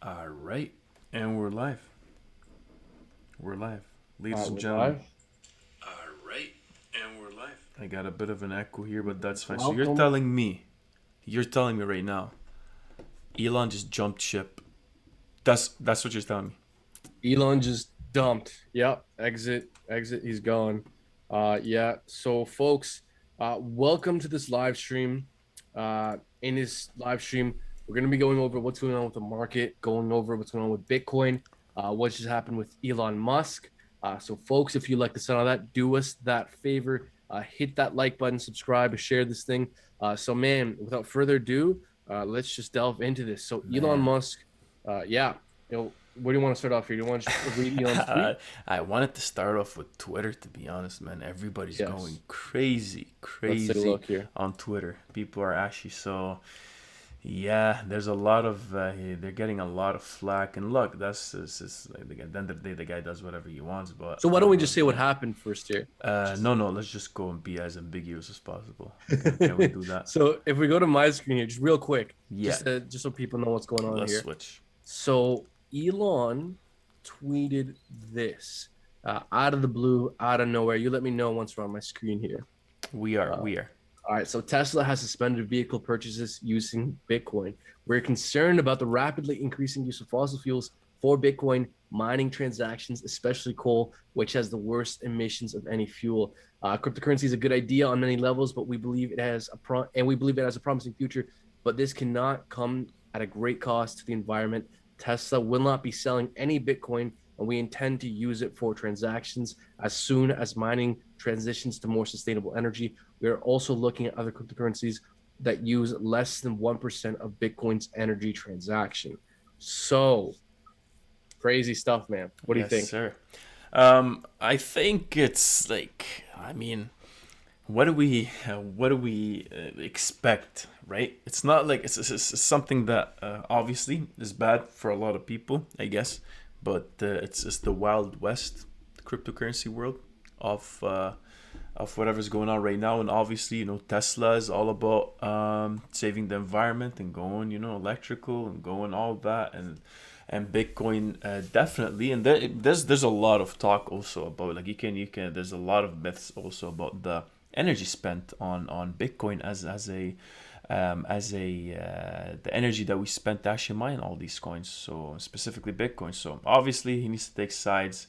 All right, and we're live. We're live, ladies and We're gentlemen. live. All right, and we're live. I got a bit of an echo here, but that's fine. So Welcome. you're telling me right now, Elon just jumped ship. That's what you're telling me. Elon just dumped. Yep. Exit. He's gone. Yeah. So, folks, welcome to this live stream. In this live stream, we're going to be going over what's going on with the market, going over what's going on with Bitcoin, what just happened with Elon Musk. So, folks, if you like the sound of that, do us that favor. Hit that like button, subscribe, share this thing. Man, without further ado, let's just delve into this. So, Elon Man, Musk, yeah, where do you want to start off here? Do you want to just read Elon's tweet? I wanted to start off with Twitter. To be honest, man, everybody's going Yes. crazy, Let's take a crazy look here. on Twitter. People are actually so. Yeah, there's a lot of they're getting a lot of flack, and look, that's just like at the end of the day, the guy does whatever he wants. But So why don't we just say what happened first here? Just no, let's just go and be as ambiguous as possible. Can we do that? so if we go to my screen here, just real quick, Yeah, just so people know what's going on let's here. switch. So Elon tweeted this out of the blue, out of nowhere. You let me know once we're on my screen here. We are, Uh, we are. All right, so Tesla has suspended vehicle purchases using Bitcoin. We're concerned about the rapidly increasing use of fossil fuels for Bitcoin mining transactions, especially coal, which has the worst emissions of any fuel. Cryptocurrency is a good idea on many levels, but we believe it has a promising future. But this cannot come at a great cost to the environment. Tesla will not be selling any Bitcoin, and we intend to use it for transactions as soon as mining transitions to more sustainable energy. We are also looking at other cryptocurrencies that use less than 1% of Bitcoin's energy transaction. So crazy stuff, man. What do you Yes, think? sir. I think it's like, I mean, what do we expect, right? It's not like it's something that obviously is bad for a lot of people, I guess, but it's the wild west cryptocurrency world of uh, of whatever's going on right now. And obviously, Tesla is all about saving the environment and going, electrical and going all that, and Bitcoin definitely. And there's a lot of talk also about, like, you can there's a lot of myths also about the energy spent on Bitcoin as the energy that we spent to actually mine all these coins, so specifically Bitcoin. So obviously he needs to take sides.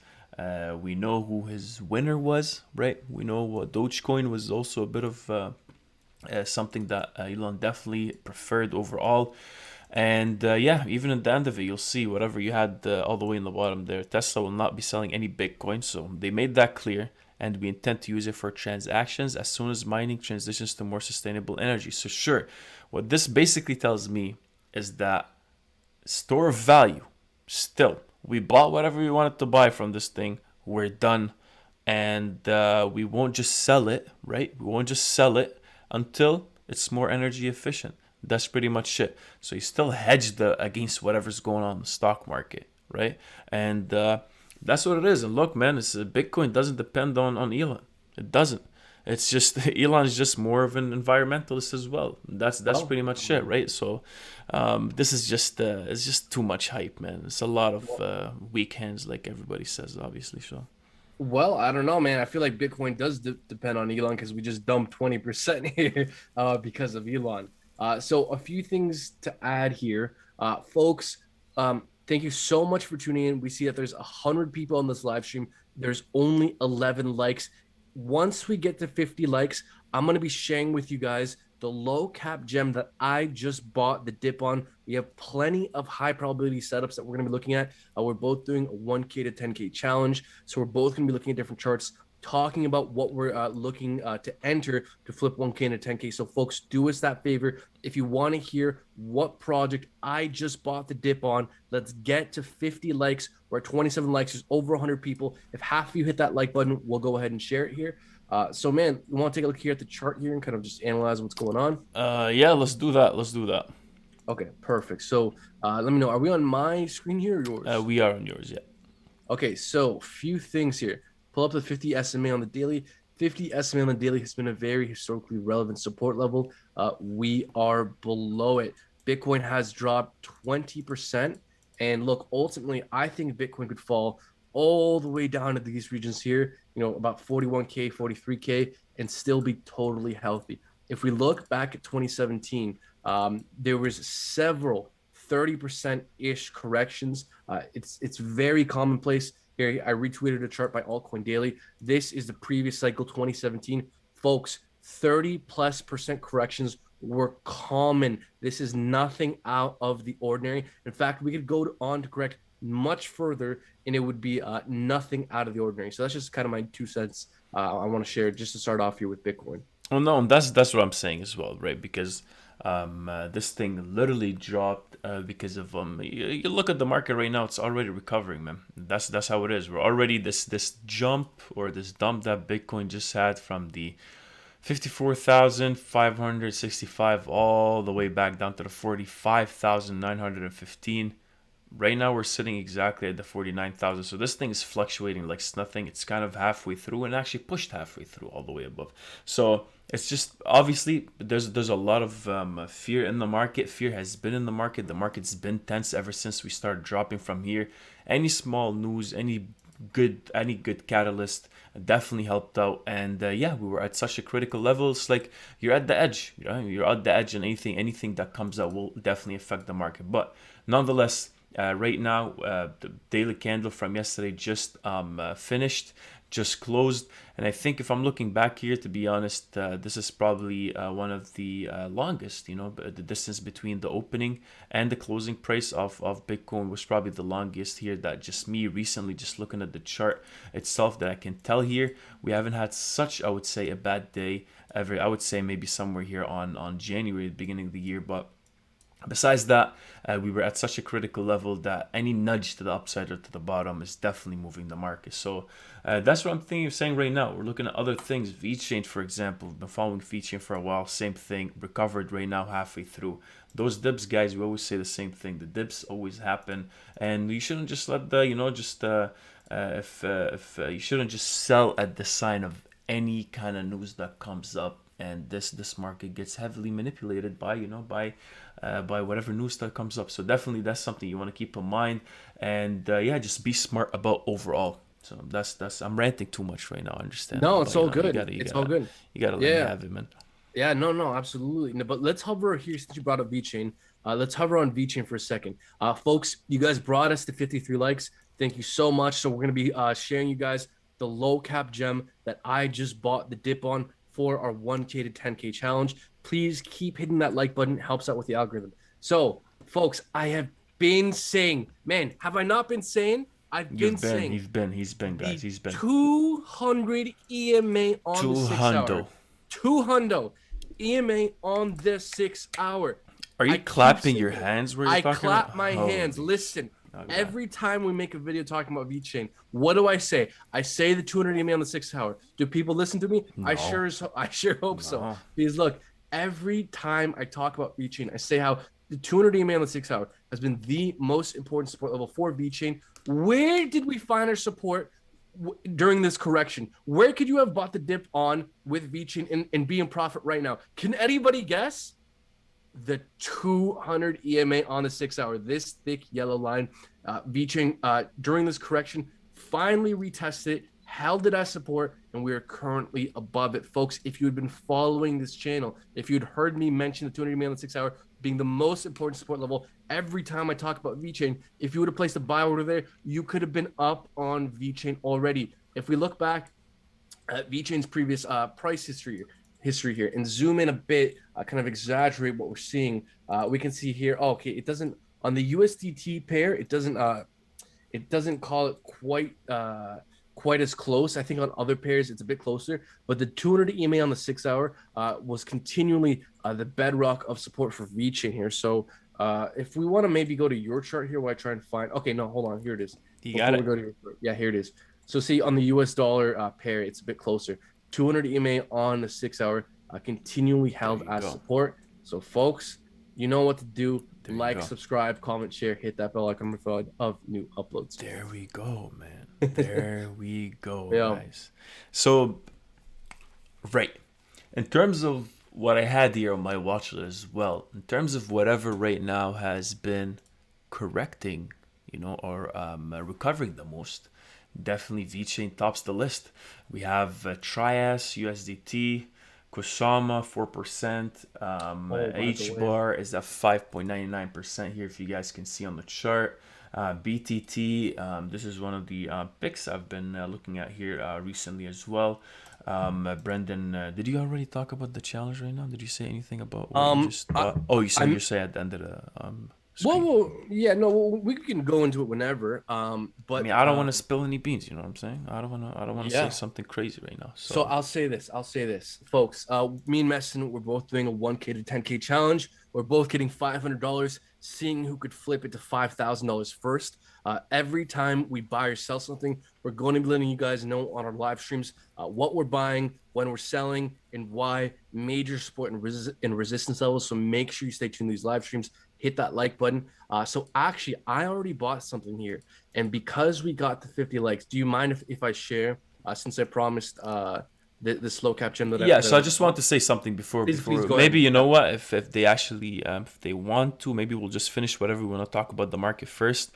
We know who his winner was, right? We know what Dogecoin was also a bit of something that Elon definitely preferred overall. And yeah, even at the end of it, you'll see whatever you had all the way in the bottom there. Tesla will not be selling any Bitcoin, so they made that clear. And we intend to use it for transactions as soon as mining transitions to more sustainable energy. So, sure, what this basically tells me is that store of value, still, we bought whatever we wanted to buy from this thing. We're done. And we won't just sell it, right? We won't just sell it until it's more energy efficient. That's pretty much it. So you still hedge against whatever's going on in the stock market, right? And that's what it is. And look, man, Bitcoin doesn't depend on Elon. It doesn't. It's just Elon's just more of an environmentalist as well. That's Well, pretty much it, right? So this is just it's just too much hype, man. It's a lot of well, weak hands, like everybody says, obviously. So I don't know, man. I feel like Bitcoin does depend on Elon because we just dumped 20% here because of Elon. So a few things to add here, folks. Thank you so much for tuning in. We see that there's 100 people on this live stream. There's only 11 likes. Once we get to 50 likes, I'm gonna be sharing with you guys the low cap gem that I just bought the dip on. We have plenty of high probability setups that we're gonna be looking at. We're both doing a 1K to 10K challenge. So we're both going to be looking at different charts, talking about what we're looking to enter to flip 1K into 10K. So, folks, do us that favor. If you want to hear what project I just bought the dip on, let's get to 50 likes. We're at 27 likes. There's over 100 people. If half of you hit that like button, we'll go ahead and share it here. Man, you want to take a look here at the chart here and kind of just analyze what's going on? yeah, let's do that. Let's do that. Okay, perfect. So, let me know. Are we on my screen here or yours? We are on yours, yeah. Okay, so few things here. Pull up the 50 SMA on the daily. 50 SMA on the daily has been a very historically relevant support level. We are below it. Bitcoin has dropped 20%, And look, ultimately, I think Bitcoin could fall all the way down to these regions here, about 41K, 43K, and still be totally healthy. If we look back at 2017, there was several 30% ish corrections. It's very commonplace. Here, I retweeted a chart by Altcoin Daily. This is the previous cycle, 2017. Folks, 30+% corrections were common. This is nothing out of the ordinary. In fact, we could go on to correct much further and it would be nothing out of the ordinary. So that's just kind of my 2 cents I want to share just to start off here with Bitcoin. Well, no, and that's what I'm saying as well, right? Because this thing literally dropped because of you look at the market right now; it's already recovering, man. That's how it is. We're already this jump or this dump that Bitcoin just had from the 54,565 all the way back down to the 45,915. Right now we're sitting exactly at the 49,000. So this thing is fluctuating like it's nothing. It's kind of halfway through and actually pushed halfway through all the way above. So it's just obviously there's a lot of fear in the market. Fear has been in the market. The market's been tense ever since we started dropping from here. Any small news, any good catalyst definitely helped out. And yeah, we were at such a critical level. It's like you're at the edge. You're at the edge, and anything that comes out will definitely affect the market. But nonetheless, right now, the daily candle from yesterday just finished, just closed. And I think if I'm looking back here, to be honest, this is probably one of the longest, the distance between the opening and the closing price of Bitcoin was probably the longest here. That just me recently, just looking at the chart itself, that I can tell here, we haven't had such, I would say, a bad day ever. I would say maybe somewhere here on January, the beginning of the year. But besides that, we were at such a critical level that any nudge to the upside or to the bottom is definitely moving the market. So that's what I'm thinking of saying right now. We're looking at other things. Vechain, for example, we've been following Vechain for a while. Same thing, recovered right now halfway through. Those dips, guys, we always say the same thing. The dips always happen, and you shouldn't just let the, if you shouldn't just sell at the sign of any kind of news that comes up. And this market gets heavily manipulated by whatever news that comes up. So definitely that's something you want to keep in mind. And yeah, just be smart about overall. So that's I'm ranting too much right now. I understand. No, But, it's all good. It's all good. You gotta let me have it, man. Yeah, no, absolutely. No, but let's hover here since you brought up VeChain. Let's hover on VeChain for a second. Folks, you guys brought us to 53 likes. Thank you so much. So we're going to be sharing you guys the low cap gem that I just bought the dip on for our 1K to 10K challenge. Please keep hitting that like button. It helps out with the algorithm. So, folks, I have been saying, man, have I not been saying? He's been, guys. He's been 200 EMA on the 6 hour. 200 EMA on the 6 hour. Are you clapping your hands where you're talking? I clap my hands. Listen, every time we make a video talking about VeChain, what do I say? I say the 200 EMA on the 6 hour. Do people listen to me? No. I sure hope so. Because look, every time I talk about VeChain, I say how the 200 EMA on the 6 hour has been the most important support level for VeChain. Where did we find our support during this correction? Where could you have bought the dip on with VeChain and be in profit right now? Can anybody guess? The 200 EMA on the 6 hour, this thick yellow line. VeChain during this correction finally retested it, held it as support, and we are currently above it. Folks, if you had been following this channel, if you'd heard me mention the 200 EMA on the 6 hour being the most important support level every time I talk about VeChain, if you would have placed a buy order there, you could have been up on VeChain already. If we look back at VeChain's previous price history here and zoom in a bit, kind of exaggerate what we're seeing, we can see here, it doesn't, on the USDT pair, it doesn't call it quite as close. I think on other pairs it's a bit closer, but the 200 EMA on the 6 hour was continually the bedrock of support for VeChain here. So if we want to maybe go to your chart here while I try and find, hold on, here it is. You got it. Yeah, here it is. So see on the US dollar pair, it's a bit closer. 200 EMA on the 6 hour, continually held as support. So folks, you know what to do. Like, subscribe, comment, share, hit that bell icon of new uploads. There we go, man. There we go, guys. So, right. In terms of what I had here on my watch list as well, in terms of whatever right now has been correcting or recovering the most. Definitely Vechain tops the list. We have Trias, USDT, Kusama 4%. Oh, by the H way. bar is at 5.99% here, if you guys can see on the chart. BTT, this is one of the picks I've been looking at here recently as well. Brendan, did you already talk about the challenge right now? Did you say anything about what you just I, thought? Oh, you said I'm you're saying at the end of the screen. well, yeah, no, we can go into it whenever. I mean, I don't want to spill any beans. You know what I'm saying? I don't want to say Yeah. something crazy right now. So So I'll say this, folks. Me and Messon, we're both doing a 1K to 10K challenge. We're both getting $500, seeing who could flip it to $5,000 first. Every time we buy or sell something, we're going to be letting you guys know on our live streams what we're buying, when we're selling, and why. Major support and resistance levels. So make sure you stay tuned to these live streams. Hit that like button. So actually, I already bought something here, and because we got the 50 likes, do you mind if I share? Since I promised the slow cap gem that yeah, that so I I just just want bought. to say something before Please go maybe ahead. you Yeah. know what, if they actually if they want to, maybe we'll just finish whatever we want to talk about the market first,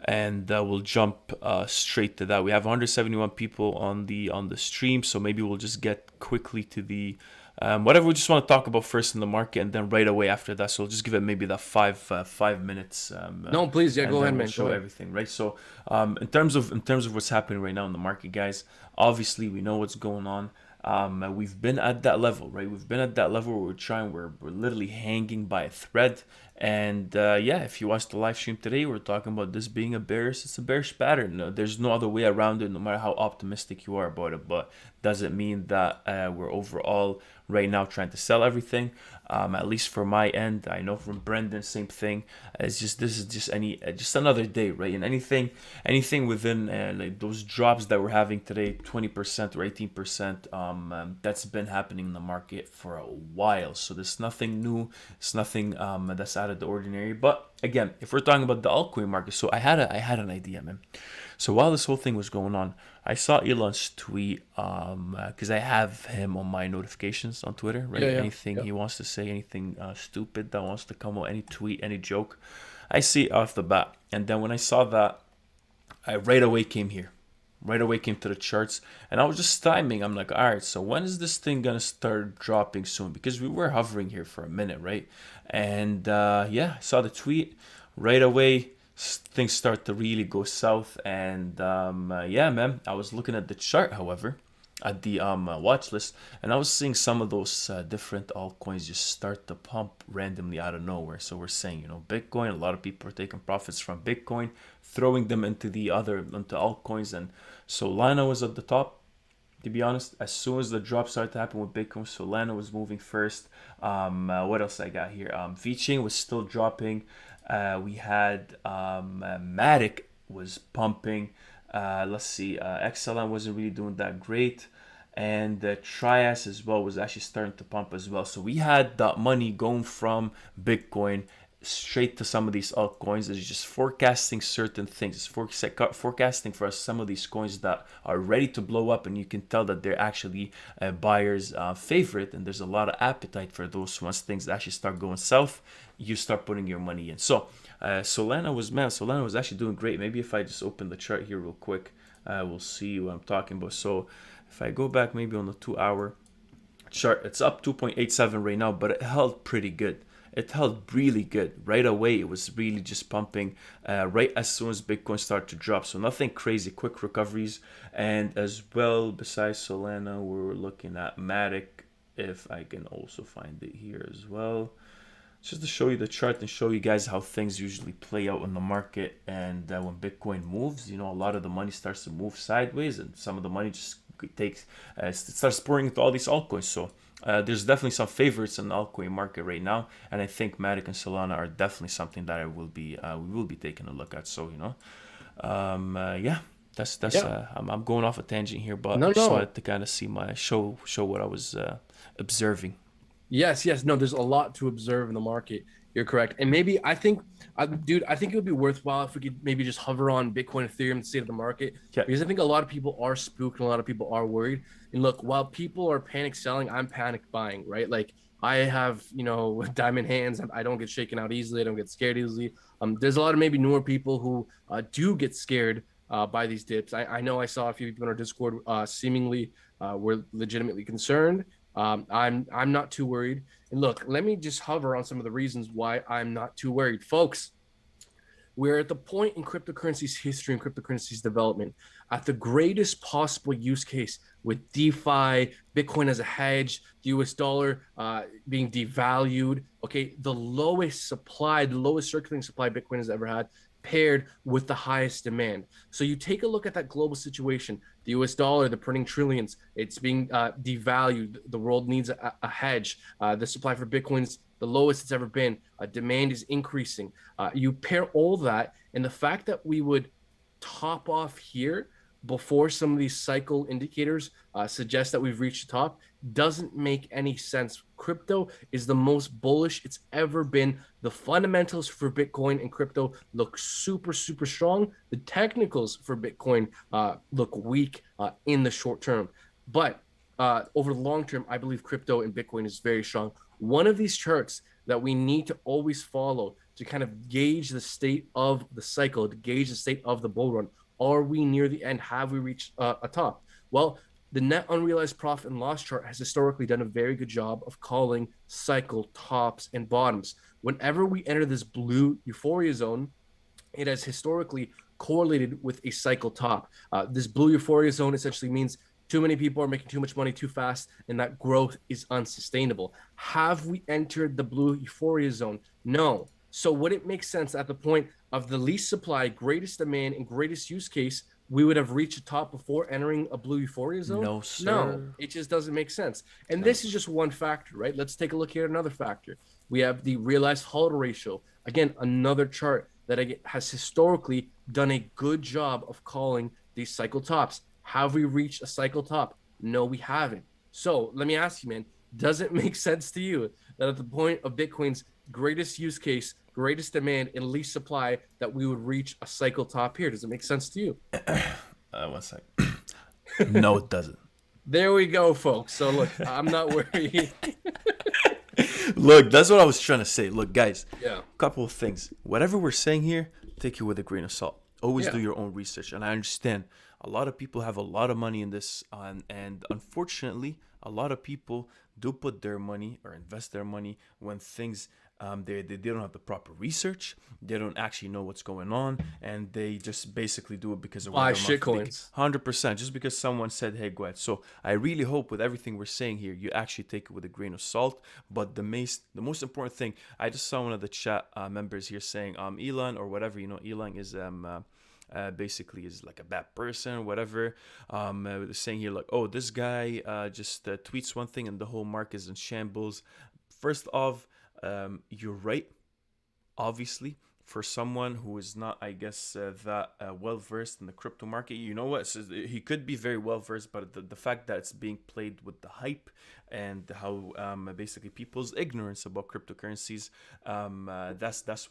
and we'll jump straight to that. We have 171 people on the stream, so maybe we'll just get quickly to the whatever we just want to talk about first in the market, and then right away after that. So we'll just give it maybe that 5 minutes, No, please, yeah, and go then ahead, we'll man. Go show ahead. everything, right? So in terms of what's happening right now in the market, guys, obviously we know what's going on. We've been at that level, right? We've been at that level where we're literally hanging by a thread. And yeah, if you watch the live stream today, we're talking about this being it's a bearish pattern. There's no other way around it, no matter how optimistic you are about it. But doesn't mean that we're overall right now trying to sell everything. At least for my end, I know from Brendan, same thing. It's just this is just another day, right? And anything within like those drops that we're having today, 20% or 18%, that's been happening in the market for a while. So there's nothing new. It's nothing that's out of the ordinary. But again, if we're talking about the altcoin market, so I had an idea, man. So while this whole thing was going on, I saw Elon's tweet because I have him on my notifications on Twitter, Yeah, right? yeah, Anything yeah. he wants to say, anything stupid that wants to come out, any tweet, any joke, I see it off the bat. And then when I saw that, I right away came here. Right away came to the charts, and I was just timing. I'm like, all right, so when is this thing gonna start dropping soon? Because we were hovering here for a minute, right? And yeah, I saw the tweet right away. Things start to really go south, and yeah, man, I was looking at the chart, however, at the watch list, and I was seeing some of those different altcoins just start to pump randomly out of nowhere. So we're saying, Bitcoin, a lot of people are taking profits from Bitcoin, throwing them into altcoins, and Solana was at the top. To be honest, as soon as the drop started to happen with Bitcoin, Solana was moving first. What else I got here? VeChain was still dropping. We had Matic was pumping. Let's see, XLM wasn't really doing that great. And Trias as well was actually starting to pump as well. So we had that money going from Bitcoin straight to some of these altcoins. It's just forecasting certain things. It's forecasting for us some of these coins that are ready to blow up, and you can tell that they're actually buyers' favorite, and there's a lot of appetite for those. Once things actually start going south, you start putting your money in. So Solana was actually doing great. Maybe if I just open the chart here real quick, we'll see what I'm talking about. So if I go back maybe on the 2 hour chart, it's up 2.87 right now, but it held pretty good. It held really good right away. It was really just pumping right as soon as Bitcoin started to drop. So nothing crazy, quick recoveries. And as well, besides Solana, we're looking at Matic. If I can also find it here as well, just to show you the chart and show you guys how things usually play out in the market. And when Bitcoin moves, a lot of the money starts to move sideways, and some of the money just it starts pouring into all these altcoins. So there's definitely some favorites in the altcoin market right now, and I think Matic and Solana are definitely something that we will be taking a look at. So yeah, that's Yeah. I'm going off a tangent here, but No, I just no. wanted to kind of see my show what I was observing. Yes, yes. No, there's a lot to observe in the market. You're correct. And maybe dude, I think it would be worthwhile if we could maybe just hover on Bitcoin, Ethereum, the state of the market, Yeah, because I think a lot of people are spooked and a lot of people are worried. And look, while people are panic selling, I'm panic buying, right? Like I have, diamond hands. I don't get shaken out easily. I don't get scared easily. There's a lot of maybe newer people who do get scared by these dips. I know I saw a few people in our Discord seemingly were legitimately concerned. I'm not too worried. And look, let me just hover on some of the reasons why I'm not too worried, folks. We're at the point in cryptocurrency's history and cryptocurrency's development at the greatest possible use case with DeFi, Bitcoin as a hedge, the US dollar being devalued. Okay, the lowest supply, the lowest circulating supply Bitcoin has ever had, paired with the highest demand. So you take a look at that global situation. The US dollar, the printing trillions, it's being devalued. The world needs a hedge. The supply for Bitcoin's the lowest it's ever been. Demand is increasing. You pair all that, and the fact that we would top off here before some of these cycle indicators suggest that we've reached the top doesn't make any sense. Crypto is the most bullish it's ever been. The fundamentals for Bitcoin and crypto look super, super strong. The technicals for Bitcoin look weak in the short term. But over the long term, I believe crypto and Bitcoin is very strong. One of these charts that we need to always follow to kind of gauge the state of the cycle, to gauge the state of the bull run. Are we near the end? Have we reached a top? Well, the net unrealized profit and loss chart has historically done a very good job of calling cycle tops and bottoms. Whenever we enter this blue euphoria zone, it has historically correlated with a cycle top. This blue euphoria zone essentially means too many people are making too much money too fast, and that growth is unsustainable. Have we entered the blue euphoria zone? No. So would it make sense at the point of the least supply, greatest demand, and greatest use case, we would have reached a top before entering a blue euphoria zone? No, sir. No, it just doesn't make sense. And this is just one factor, right? Let's take a look here at another factor. We have the realized HODL ratio. Again, another chart that has historically done a good job of calling these cycle tops. Have we reached a cycle top? No, we haven't. So let me ask you, man, does it make sense to you that at the point of Bitcoin's greatest use case, greatest demand, and least supply, that we would reach a cycle top here? Does it make sense to you? 1 sec. No, it doesn't. There we go, folks. So look, I'm not worried. Look, that's what I was trying to say. Look, guys, Yeah. couple of things. Whatever we're saying here, take it with a grain of salt. Always Yeah. do your own research. And I understand a lot of people have a lot of money in this. And unfortunately, a lot of people do put their money or invest their money when things they don't have the proper research. They don't actually know what's going on, and they just basically do it because of Buy word of mouth. shitcoins. 100%, just because someone said, "Hey, go ahead." So I really hope with everything we're saying here, you actually take it with a grain of salt. But the most important thing, I just saw one of the chat members here saying, Elon or whatever, Elon is basically is like a bad person, whatever. Saying here like, oh, this guy just tweets one thing and the whole market is in shambles. First off, you're right. Obviously, for someone who is not, I guess, that well versed in the crypto market, you know what? So he could be very well versed, but the fact that it's being played with the hype and how basically people's ignorance about cryptocurrencies, that's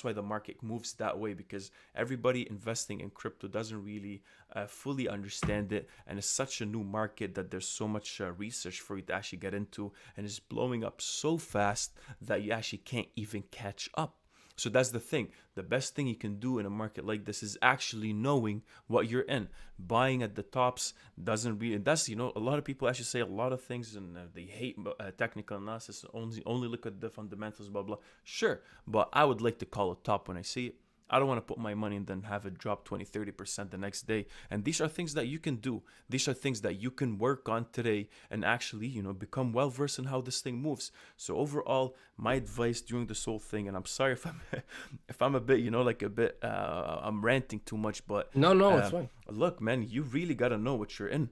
why the market moves that way, because everybody investing in crypto doesn't really fully understand it, and it's such a new market that there's so much research for you to actually get into, and it's blowing up so fast that you actually can't even catch up. So that's the thing. The best thing you can do in a market like this is actually knowing what you're in. Buying at the tops doesn't really, that's, a lot of people actually say a lot of things, and they hate technical analysis, only look at the fundamentals, blah, blah. Sure, but I would like to call it top when I see it. I don't want to put my money and then have it drop 20, 30% the next day. And these are things that you can do. These are things that you can work on today and actually, become well versed in how this thing moves. So overall, my advice during this whole thing, and I'm sorry if I'm a bit, I'm ranting too much, but No, it's fine. look, man, you really got to know what you're in.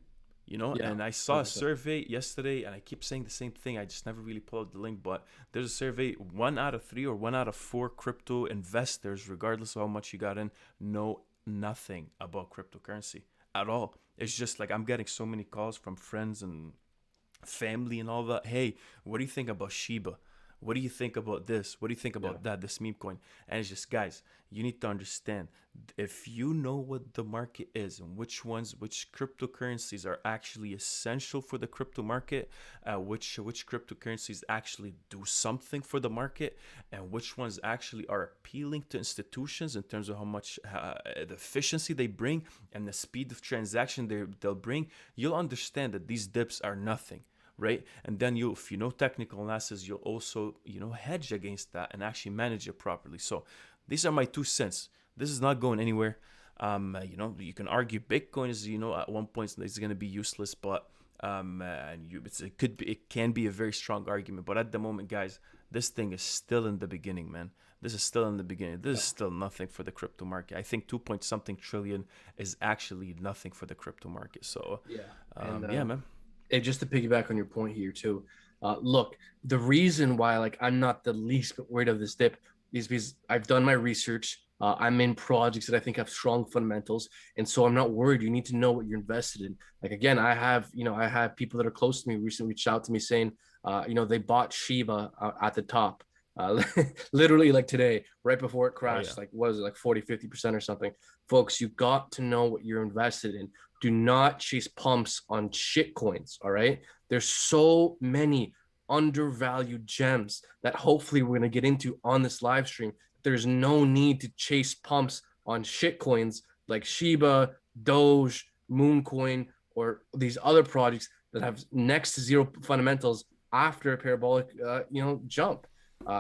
Yeah, And I saw a 100%. survey yesterday, and I keep saying the same thing. I just never really pull out the link, but there's a survey. 1 out of 3 or 1 out of 4 crypto investors, regardless of how much you got in, know nothing about cryptocurrency at all. It's just like I'm getting so many calls from friends and family and all that. Hey, what do you think about Shiba? what do you think about this? What do you think about that? This meme coin. And it's just, guys, you need to understand, if you know what the market is and which cryptocurrencies are actually essential for the crypto market, which cryptocurrencies actually do something for the market, and which ones actually are appealing to institutions in terms of how much the efficiency they bring and the speed of transaction they'll bring, you'll understand that these dips are nothing. Right? And then if you know technical analysis, you'll also, hedge against that and actually manage it properly. So these are my 2 cents. This is not going anywhere. You can argue Bitcoin is, at one point it's going to be useless, but it can be a very strong argument. But at the moment, guys, this thing is still in the beginning, man. This is still in the beginning. This is still nothing for the crypto market. I think 2 point something trillion is actually nothing for the crypto market. So man. And just to piggyback on your point here too, look, the reason why I'm not the least bit worried of this dip is because I've done my research. I'm in projects that I think have strong fundamentals, and so I'm not worried. You need to know what you're invested in. Again, I have people that are close to me recently reached out to me saying, they bought Shiba at the top. Literally today, right before it crashed, what was it, 40-50% or something. Folks, you got to know what you're invested in. Do not chase pumps on shit coins. All right, there's so many undervalued gems that hopefully we're going to get into on this live stream. There's no need to chase pumps on shit coins like Shiba, Doge, Mooncoin, or these other projects that have next to zero fundamentals after a parabolic jump.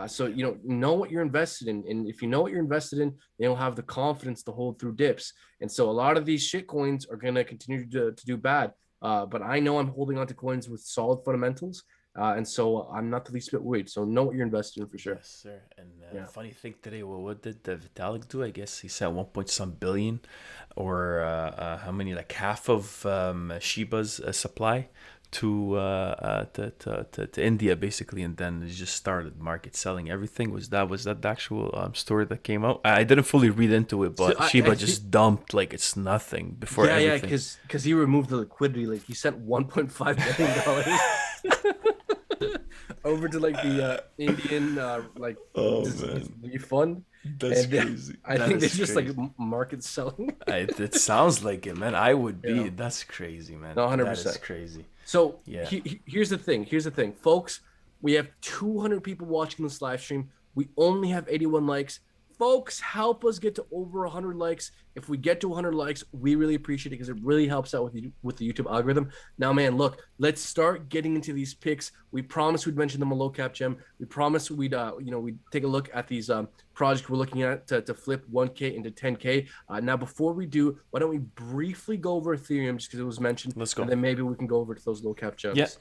So know what you're invested in, and if you know what you're invested in, you'll have the confidence to hold through dips. And so a lot of these shit coins are going to continue to do bad, but I know I'm holding on to coins with solid fundamentals, and so I'm not the least bit worried. So know what you're invested in for sure. Yes, sir. And funny thing today, what did the Vitalik do? I guess he said 1 billion, or how many, half of Shiba's supply to India basically, and then it just started market selling everything. Was that the actual story that came out? I didn't fully read into it, but Shiba just dumped like it's nothing before everything. Because he removed the liquidity. He sent $1.5 million over to the Indian refund. That's crazy. I think it's just market selling. It sounds like it, man. I would be. Yeah. That's crazy, man. No, 100%. That is crazy. So here's the thing, folks. We have 200 people watching this live stream. We only have 81 likes. Folks, help us get to over 100 likes. If we get to 100 likes, we really appreciate it because it really helps out with the YouTube algorithm. Now, man, look, let's start getting into these picks. We promised we'd mention them a low cap gem. We promised we'd take a look at these projects we're looking at to flip 1K into 10K. Now, before we do, why don't we briefly go over Ethereum just because it was mentioned. Let's go. And then maybe we can go over to those low cap gems.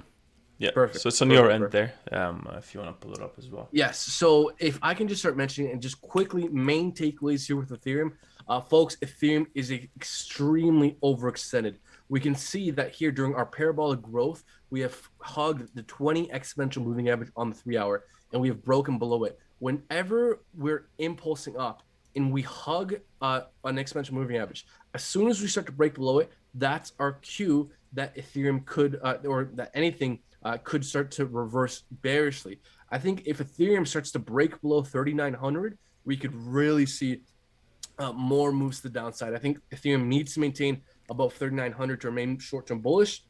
Yeah, perfect. So it's on your end there, if you want to pull it up as well. Yes. So if I can just start mentioning and just quickly main takeaways here with Ethereum, folks, Ethereum is extremely overextended. We can see that here during our parabolic growth, we have hugged the 20 exponential moving average on the 3-hour, and we have broken below it. Whenever we're impulsing up and we hug an exponential moving average, as soon as we start to break below it, that's our cue that Ethereum could, or that anything could start to reverse bearishly. I think if Ethereum starts to break below 3,900, we could really see more moves to the downside. I think Ethereum needs to maintain above 3,900 to remain short-term bullish.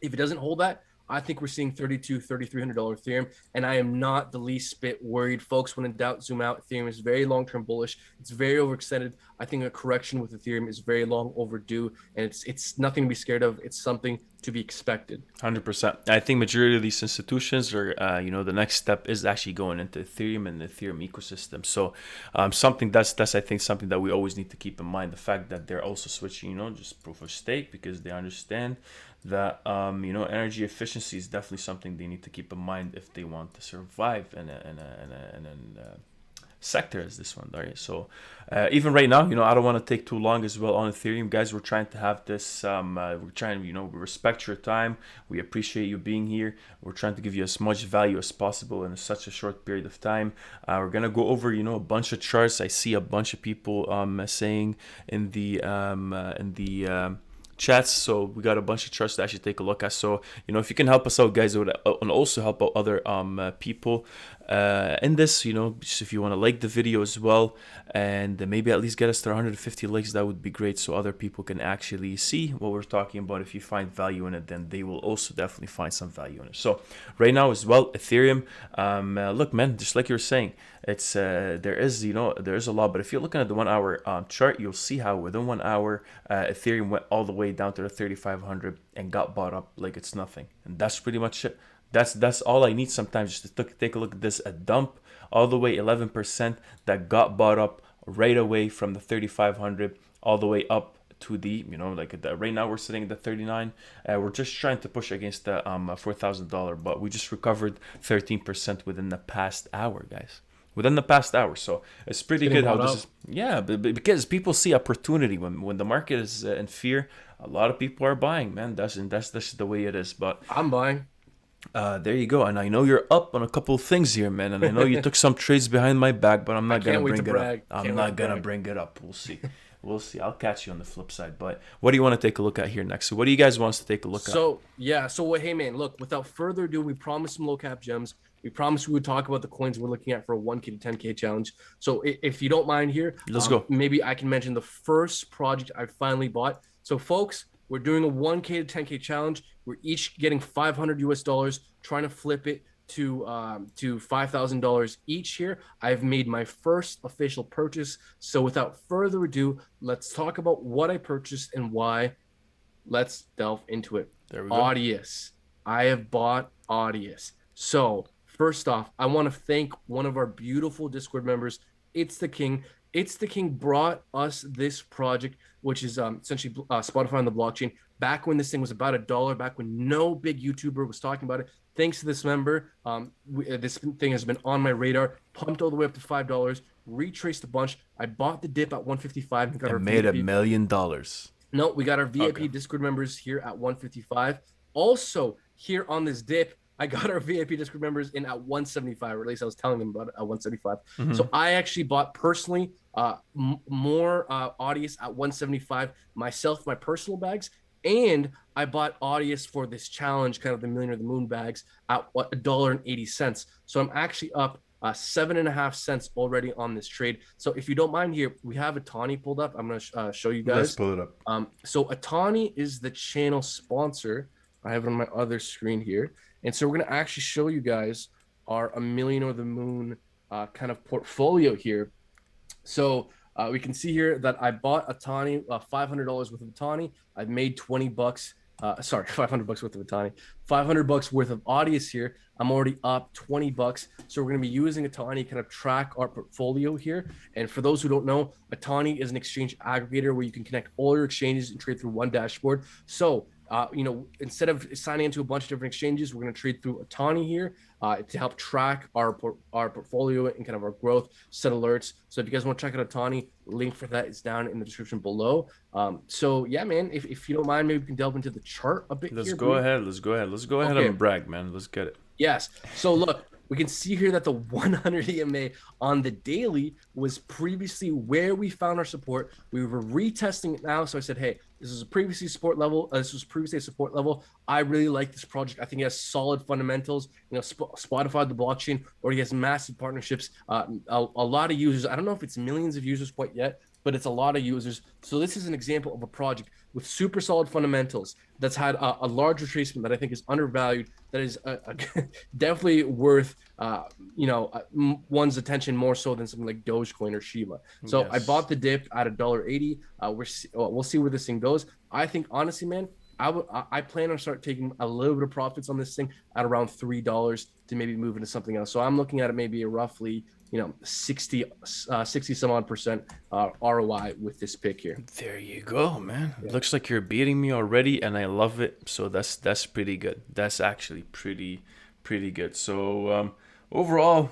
If it doesn't hold that, I think we're seeing $3,200, $3,300 Ethereum, and I am not the least bit worried. Folks, when in doubt, zoom out. Ethereum is very long-term bullish. It's very overextended. I think a correction with Ethereum is very long overdue, and it's nothing to be scared of. It's something to be expected. 100%. I think majority of these institutions are, the next step is actually going into Ethereum and the Ethereum ecosystem. So something that's I think something that we always need to keep in mind. The fact that they're also switching, just proof of stake, because they understand that energy efficiency is definitely something they need to keep in mind if they want to survive in a sector as this one, right? So even right now, I don't want to take too long as well on Ethereum, guys. We're trying to have this we're trying, we respect your time. We appreciate you being here. We're trying to give you as much value as possible in such a short period of time. We're gonna go over a bunch of charts. I see a bunch of people saying in the chats, so we got a bunch of charts to actually take a look at. So if you can help us out, guys, it would and also help out other people. in this, just if you want to like the video as well, and maybe at least get us to 150 likes, that would be great, so other people can actually see what we're talking about. If you find value in it, then they will also definitely find some value in it. So right now as well, Ethereum, look, man, just like you were saying, it's there is a lot, but if you're looking at the 1 hour chart, you'll see how within 1 hour Ethereum went all the way down to the 3500 and got bought up like it's nothing, and that's pretty much it. That's all I need sometimes, just to take a look at this, a dump all the way 11% that got bought up right away from the 3500 all the way up to the, right now we're sitting at the 39. We're just trying to push against the $4,000, but we just recovered 13% within the past hour, guys. Within the past hour, so it's pretty good how this is. Yeah, because people see opportunity when the market is in fear. A lot of people are buying, man. That's just the way it is. But I'm buying. There you go. And I know you're up on a couple of things here, man. And I know you took some trades behind my back, but I'm not gonna bring it up. I'm not gonna bring it up. We'll see. We'll see. I'll catch you on the flip side. But what do you want to take a look at here next? So what do you guys want us to take a look at? So hey man, look, without further ado, we promised some low cap gems. We promised we would talk about the coins we're looking at for a 1K to 10K challenge. So if you don't mind here, let's go. Maybe I can mention the first project I finally bought. So folks, we're doing a 1K to 10K challenge. We're each getting $500 trying to flip it to $5,000 each here. I've made my first official purchase. So without further ado, let's talk about what I purchased and why. Let's delve into it. There we go. Audius. I have bought Audius. So first off, I want to thank one of our beautiful Discord members. It's the King. It's the King brought us this project, which is essentially Spotify on the blockchain. Back when this thing was about $1, back when no big YouTuber was talking about it. Thanks to this member, this thing has been on my radar. Pumped all the way up to $5. Retraced a bunch. I bought the dip at 155 and got our made VIP. $1 million. No, we got our VIP Discord members here at 155. Also, here on this dip, I got our VIP Discord members in at 175, or at least I was telling them about it at 175. Mm-hmm. So I actually bought personally more Audius at 175 myself, my personal bags, and I bought Audius for this challenge, kind of the Millionaire of the Moon bags, at $1.80. So I'm actually up 7.5 cents already on this trade. So if you don't mind here, we have Atani pulled up. I'm going to show you guys. Let's pull it up. So Atani is the channel sponsor. I have it on my other screen here. And so we're going to actually show you guys our aMillionortheMoon of the Moon kind of portfolio here. So we can see here that I bought Atani, $500 worth of Atani. I've made $20. $500 worth of Atani, $500 worth of Audius here. I'm already up $20. So we're going to be using Atani kind of track our portfolio here. And for those who don't know, Atani is an exchange aggregator where you can connect all your exchanges and trade through one dashboard. So instead of signing into a bunch of different exchanges, we're going to trade through Atani here to help track our portfolio and kind of our growth, set alerts. So if you guys want to check out Atani, link for that is down in the description below. So yeah, man, if you don't mind, maybe we can delve into the chart a bit. Let's go ahead and brag, man. Let's get it. Yes. So look, we can see here that the 100 EMA on the daily was previously where we found our support. We were retesting it now. So I said, hey, this is a previously support level. This was previously a support level. I really like this project. I think it has solid fundamentals. Spotify, the blockchain, already has massive partnerships. A lot of users. I don't know if it's millions of users quite yet, but it's a lot of users. So this is an example of a project with super solid fundamentals that's had a large retracement that I think is undervalued, that is definitely worth one's attention more so than something like Dogecoin or Shiba. So yes. I bought the dip at $1.80. We'll see where this thing goes. I think honestly, man, I plan on start taking a little bit of profits on this thing at around $3 to maybe move into something else. So I'm looking at it maybe a roughly 60 some odd percent ROI with this pick here. There you go, man. Yeah. Looks like you're beating me already, and I love it. So that's pretty good. That's actually pretty good. So overall,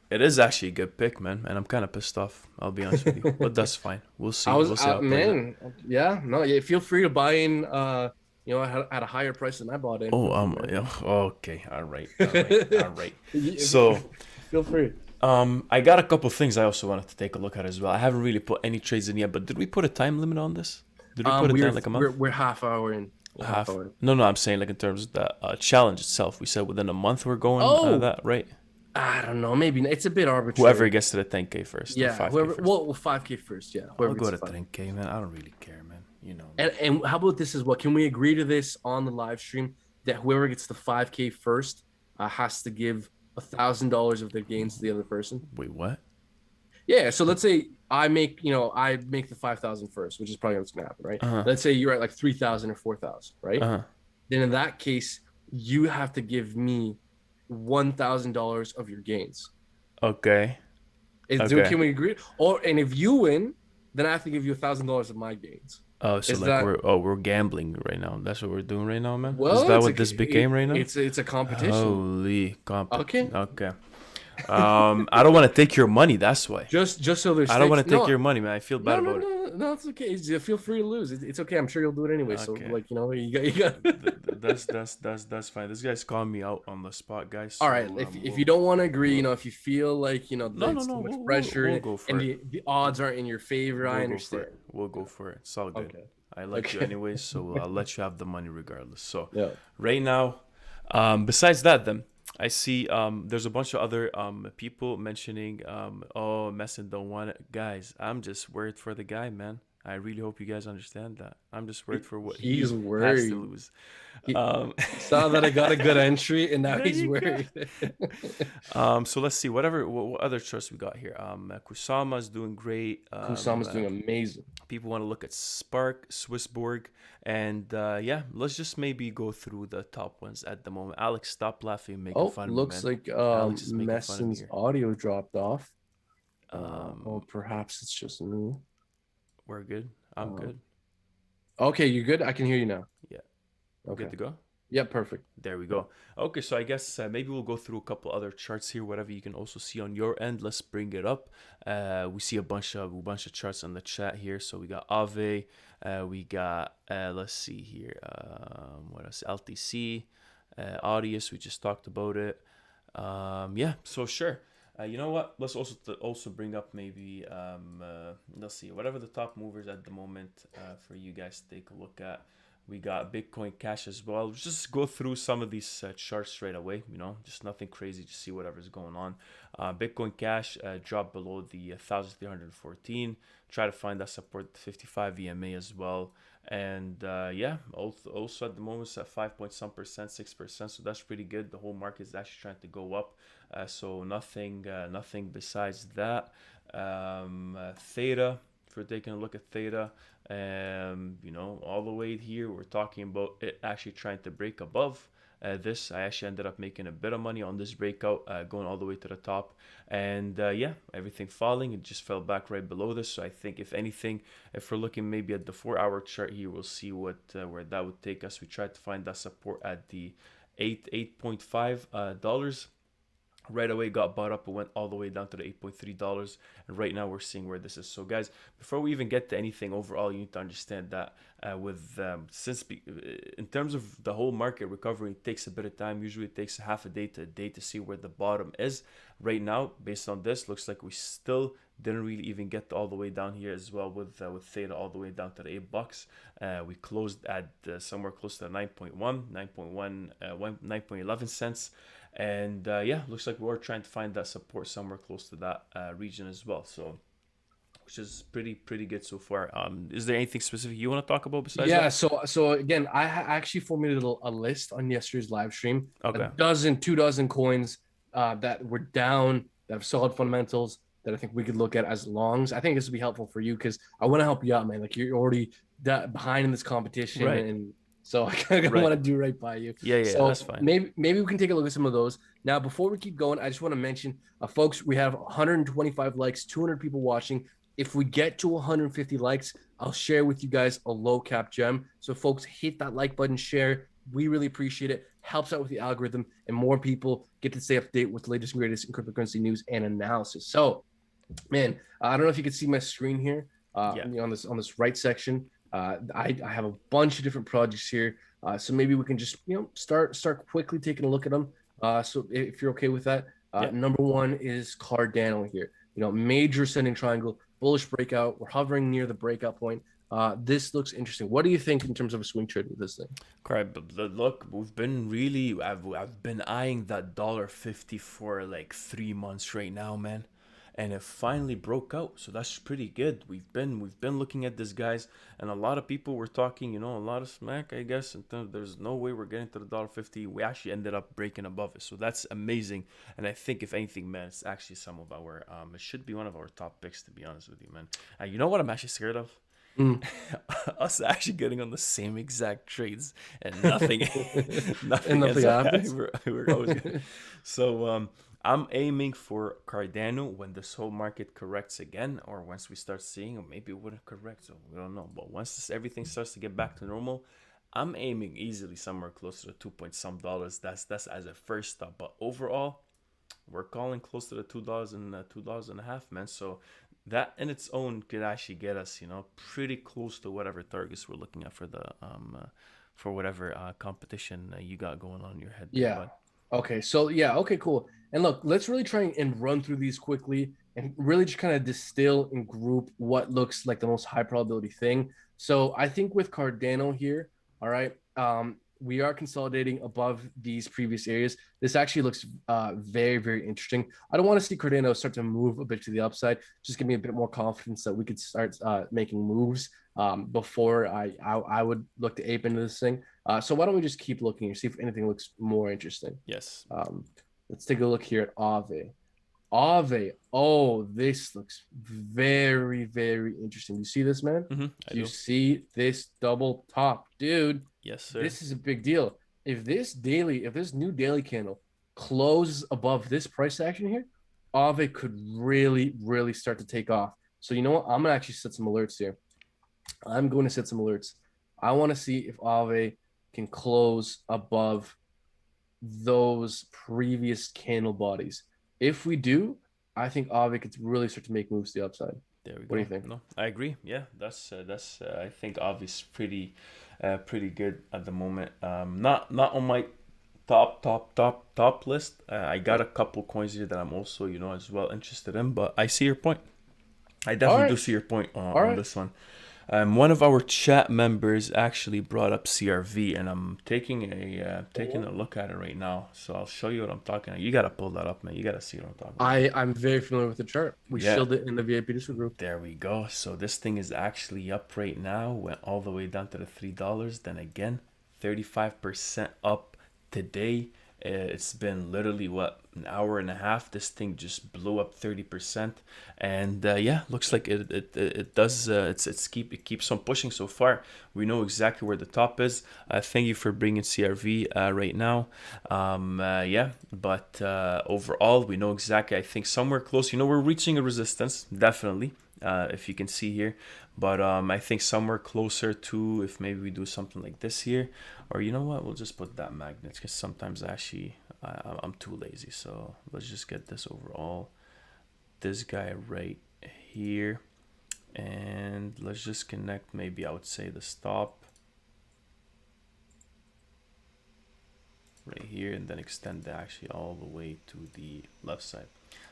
it is actually a good pick, man. And I'm kind of pissed off, I'll be honest with you, but that's fine. We'll see. Feel free to buy in. At a higher price than I bought in. Okay, all right. So, feel free. I got a couple things I also wanted to take a look at as well. I haven't really put any trades in yet, but did we put a time limit on this? Did we put it down like a month? We're half hour in. Or half hour? No, I'm saying like in terms of the challenge itself. We said within a month we're going Oh, that, right? I don't know. Maybe it's a bit Whoever arbitrary. gets to the 10K first or Yeah, 5K whoever. first. Well, 5K first. Yeah, I'll whoever go gets to to 5. 10K, man. I don't really care, man. You know me. And how about this as well? Can we agree to this on the live stream that whoever gets the 5K first has to give $1,000 of their gains to the other person? Wait, what? Yeah. So let's say I make the 5,000 first, which is probably what's gonna happen, right? Uh-huh. Let's say you're at like 3,000 or 4,000, right? Uh-huh. Then in that case, you have to give me $1,000 of your gains. Okay. Can we agree? And if you win, then I have to give you $1,000 of my gains. Oh, so Is like that we're gambling right now. That's what we're doing right now, man. well? Is that It's what this became right now? It's a competition. Holy Okay. Okay. I don't want to take your money. That's why. Just so there's. I don't want to take no, your money, man. I feel bad no, about it. no. It's okay. Feel free to lose. It's okay. I'm sure you'll do it anyway. So Okay. like you got. That's fine. This guy's calling me out on the spot, guys. All right. So, If you don't want to agree, if you feel like No, there's too much pressure we'll go for and it. the odds aren't in your favor, I We'll go for understand. it. We'll go for it. It's all good. Okay. I like you anyway, so I'll let you have the money regardless. So Yeah. right now, besides that, then I see there's a bunch of other people mentioning oh, Messin don't want it. Guys, I'm just worried for the guy, man. I really hope you guys understand that. I'm just worried for what he He's has worried. to lose. He saw that I got a good entry, and now There he's you go. worried. So let's see what other trusts we got here. Kusama's doing great. Kusama's doing amazing. People want to look at Spark, Swissborg, and yeah, let's just maybe go through the top ones at the moment. Alex, stop laughing, making fun of me, Looks man. like Alex is making fun of me Messin's here. audio dropped off. Um, Perhaps it's just me. We're good. I'm good. Okay, you good? I can hear you now. Yeah. Okay. Good to go. Yeah, perfect. There we go. Okay, so I guess maybe we'll go through a couple other charts here, whatever you can also see on your end. Let's bring it up. We see a bunch of charts on the chat here. So we got Aave, we got let's see here, what else? LTC, Audius. We just talked about it. Yeah. So sure. You know what? Let's also bring up maybe let's see, whatever the top movers at the moment for you guys to take a look at. We got Bitcoin Cash as well. Just go through some of these charts straight away. Just nothing crazy. Just see whatever's going on. Bitcoin Cash dropped below the 1,314. Try to find that support 55 EMA as well. And yeah, also at the moment it's at 5 point some percent, 6%. So that's pretty good. The whole market is actually trying to go up. So nothing besides that. Theta. If we're taking a look at Theta, all the way here, we're talking about it actually trying to break above this. I actually ended up making a bit of money on this breakout, going all the way to the top. And yeah, everything falling. It just fell back right below this. So I think if anything, if we're looking maybe at the 4-hour chart here, we'll see where that would take us. We tried to find that support at the $8.5. Right away got bought up and went all the way down to the $8.3, and right now we're seeing where this is. So guys, before we even get to anything overall, you need to understand that in terms of the whole market recovery, it takes a bit of time. Usually it takes half a day to see where the bottom is. Right now, based on this, looks like we still didn't really even get all the way down here as well with Theta all the way down to the $8. We closed at somewhere close to 9.11 cents. And yeah, looks like we're trying to find that support somewhere close to that region as well. So, which is pretty good so far. Is there anything specific you want to talk about besides that? So again, I actually formulated a list on yesterday's live stream. Okay. 2 dozen coins that were down, that have solid fundamentals, that I think we could look at as longs. I think this would be helpful for you because I want to help you out, man. Like you're already behind in this competition, right. And so I kind of want to do right by you. Yeah, so that's fine. Maybe we can take a look at some of those. Now, before we keep going, I just want to mention, folks, we have 125 likes, 200 people watching. If we get to 150 likes, I'll share with you guys a low cap gem. So folks, hit that like button, share. We really appreciate it. Helps out with the algorithm, and more people get to stay up to date with the latest and greatest in cryptocurrency news and analysis. So, man, I don't know if you can see my screen here on this right section. I have a bunch of different projects here, so maybe we can just start quickly taking a look at them. So if you're okay with that, number one is Cardano here. Major ascending triangle, bullish breakout. We're hovering near the breakout point. This looks interesting. What do you think in terms of a swing trade with this thing? Correct, but look, we've been really, I've been eyeing that $1.50 for like 3 months right now, man, and it finally broke out. So that's pretty good. We've been looking at this, guys, and a lot of people were talking, a lot of smack, I guess. And there's no way we're getting to the $1.50. We actually ended up breaking above it, so that's amazing. And I think if anything, man, it's actually some of our, it should be one of our top picks, to be honest with you, man. You know what I'm actually scared of? Mm. Us actually getting on the same exact trades and nothing And nothing nothing ends up happens. we're always good. So I'm aiming for Cardano when this whole market corrects again, or once we start seeing, or maybe it wouldn't correct, so we don't know, but once everything starts to get back to normal, I'm aiming easily somewhere closer to 2 point some dollars. That's as a first stop, but overall we're calling close to the $2 and $2.50, man. So that in its own could actually get us, pretty close to whatever targets we're looking at for whatever competition you got going on in your head there, Yeah. bud. Okay. So yeah. Okay. Cool. And look, let's really try and run through these quickly and really just kind of distill and group what looks like the most high probability thing. So I think with Cardano here, all right, we are consolidating above these previous areas. This actually looks very, very interesting. I don't want to see Cardano start to move a bit to the upside. Just give me a bit more confidence that we could start making moves before I would look to ape into this thing. So why don't we just keep looking and see if anything looks more interesting? Yes. Um, let's take a look here at Aave. Aave. Oh, this looks very, very interesting. You see this, man? I You do. see this double top, dude? Yes, sir. This is a big deal. If this new daily candle closes above this price action here, Aave could really, really start to take off. So you know what? I'm gonna actually set some alerts here. I'm going to set some alerts. I want to see if Aave can close above those previous candle bodies. If we do, I think Aave could really start to make moves to the upside. There we What do go. you think? No, I agree. Yeah, that's I think obvious pretty good at the moment. Not on my top list. I got a couple coins here that I'm also as well interested in. But I see your point. I All definitely do right. see your point All on right. this one. One of our chat members actually brought up CRV, and I'm taking a look at it right now. So I'll show you what I'm talking about. You gotta pull that up, man. You gotta see what I'm talking about. I'm very familiar with the chart. We Yeah, showed it in the VIP Discord group. there we go. So this thing is actually up right now. Went all the way down to the $3. Then again, 35% up today. It's been literally what, an hour and a half. This thing just blew up 30%, and yeah, looks like it does. It keeps on pushing so far. We know exactly where the top is. Thank you for bringing CRV right now. Yeah, but overall, we know exactly. I think somewhere close. We're reaching a resistance, definitely. If you can see here, but I think somewhere closer to, if maybe we do something like this here, or you know what, we'll just put that magnet, because sometimes actually I'm too lazy. So let's just get this overall, this guy right here, and let's just connect, maybe I would say the stop right here, and then extend that actually all the way to the left side.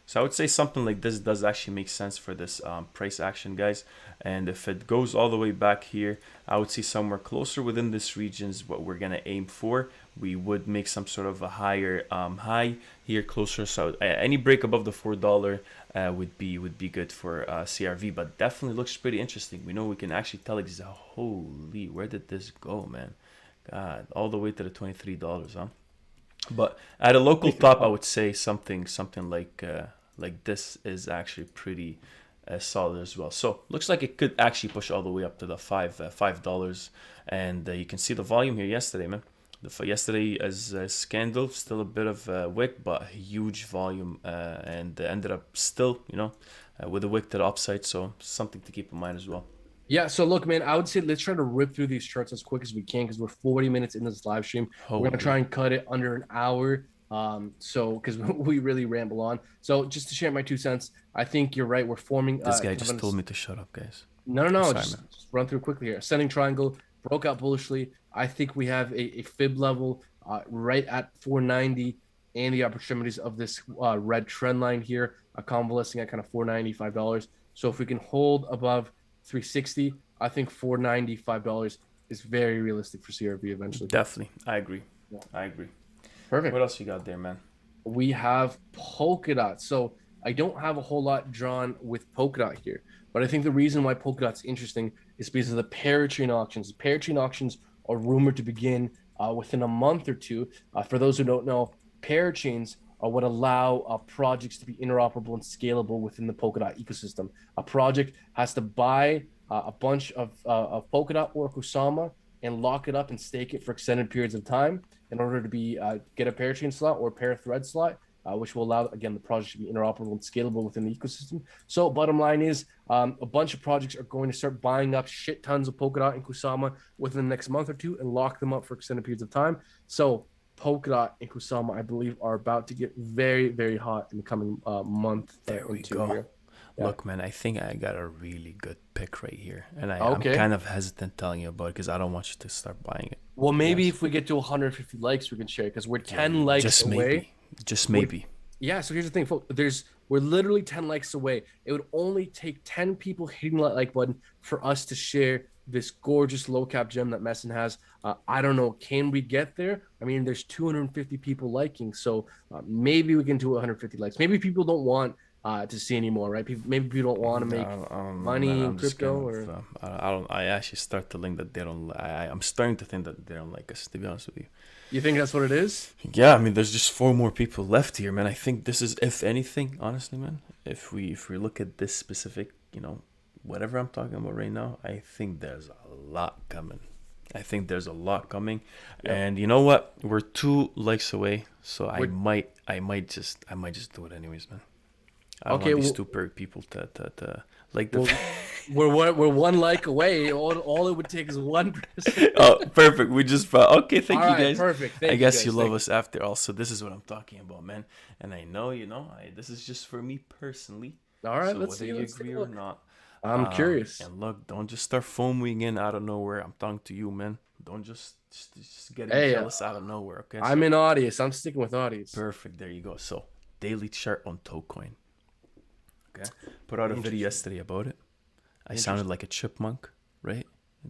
So I would say something like this does actually make sense for this price action, guys. And if it goes all the way back here, I would see somewhere closer within this region is what we're gonna aim for. We would make some sort of a higher high here closer. So any break above the $4 would be good for CRV, but definitely looks pretty interesting. We know we can actually tell exactly. Holy, where did this go, man? God, all the way to the $23, huh? But at a local top, I would say something like this is actually pretty solid as well. So looks like it could actually push all the way up to the $5, and you can see the volume here yesterday, man. Yesterday as a scandal, still a bit of a wick, but a huge volume, and ended up still, with a wick to the upside. So something to keep in mind as well. Yeah, so look, man, I would say let's try to rip through these charts as quick as we can because we're 40 minutes in this live stream. We're gonna try Holy, and cut it under an hour. So because we really ramble on. So just to share my 2 cents, I think you're right. We're forming this guy kind of just told me to shut up, guys. I'm no, sorry, just, man. just run through quickly here. Ascending triangle broke out bullishly. I think we have a fib level right at 490 and the opportunities of this red trend line here, convalescing at kind of $495. So if we can hold above 360, I think $4.95 is very realistic for CRV eventually. Definitely, I agree. Yeah. I agree. What Perfect. else you got there, man? We have Polkadot. So I don't have a whole lot drawn with Polkadot here, but I think the reason why Polkadot's interesting is because of the parachain auctions. The parachain auctions are rumored to begin within a month or two. For those who don't know, parachains are what allow projects to be interoperable and scalable within the Polkadot ecosystem. A project has to buy a bunch of Polkadot or Kusama and lock it up and stake it for extended periods of time in order to be get a parachain slot or a pair thread slot, which will allow again the project to be interoperable and scalable within the ecosystem. So bottom line is a bunch of projects are going to start buying up shit tons of Polkadot and Kusama within the next month or two and lock them up for extended periods of time. So Polkadot and Kusama, I believe, are about to get very, very hot in the coming month. There we go. Here. Yeah. Look, man, I think I got a really good pick right here. And Okay. I'm kind of hesitant telling you about it because I don't want you to start buying it. Well, maybe Yes. if we get to 150 likes, we can share because we're 10 likes Just away. maybe. Just maybe. Yeah, so here's the thing, folks. We're literally 10 likes away. It would only take 10 people hitting that like button for us to share this gorgeous low cap gem that Messin has. I don't know, can we get there? I mean, there's 250 people liking, so maybe we can do 150 likes. Maybe people don't want to see anymore, right? Maybe people don't want to make I don't know, money man. in I'm just crypto, kind of, or I don't. I actually start to think that they don't. I'm starting to think that they don't like us. To be honest with you. you think that's what it is? Yeah, I mean, there's just 4 more people left here, man. I think this is, if anything, honestly, man. If we look at this specific, whatever I'm talking about right now, I think there's a lot coming. I think there's a lot coming, Yep. and you know what? We're 2 likes away, so I We're- might just do it anyways, man. I don't Okay, want these well- 2 people to like the. We're 1 like away. All it would take is 1%. Oh, perfect. We just okay. Thank All you right, guys. perfect. I Thank you guess guys. you love Thank us after all. So this is what I'm talking about, man. And I know, this is just for me personally. All right, So let's whether see. you Let's agree take a or look. not. I'm curious. And look, don't just start foaming in out of nowhere. I'm talking to you, man. Don't just get Hey, jealous out of nowhere. Okay. I'm So, in audience. I'm sticking with audience. perfect. There you go. So daily chart on Tocoin. Okay. Put out a video yesterday about it. I sounded like a chipmunk, right?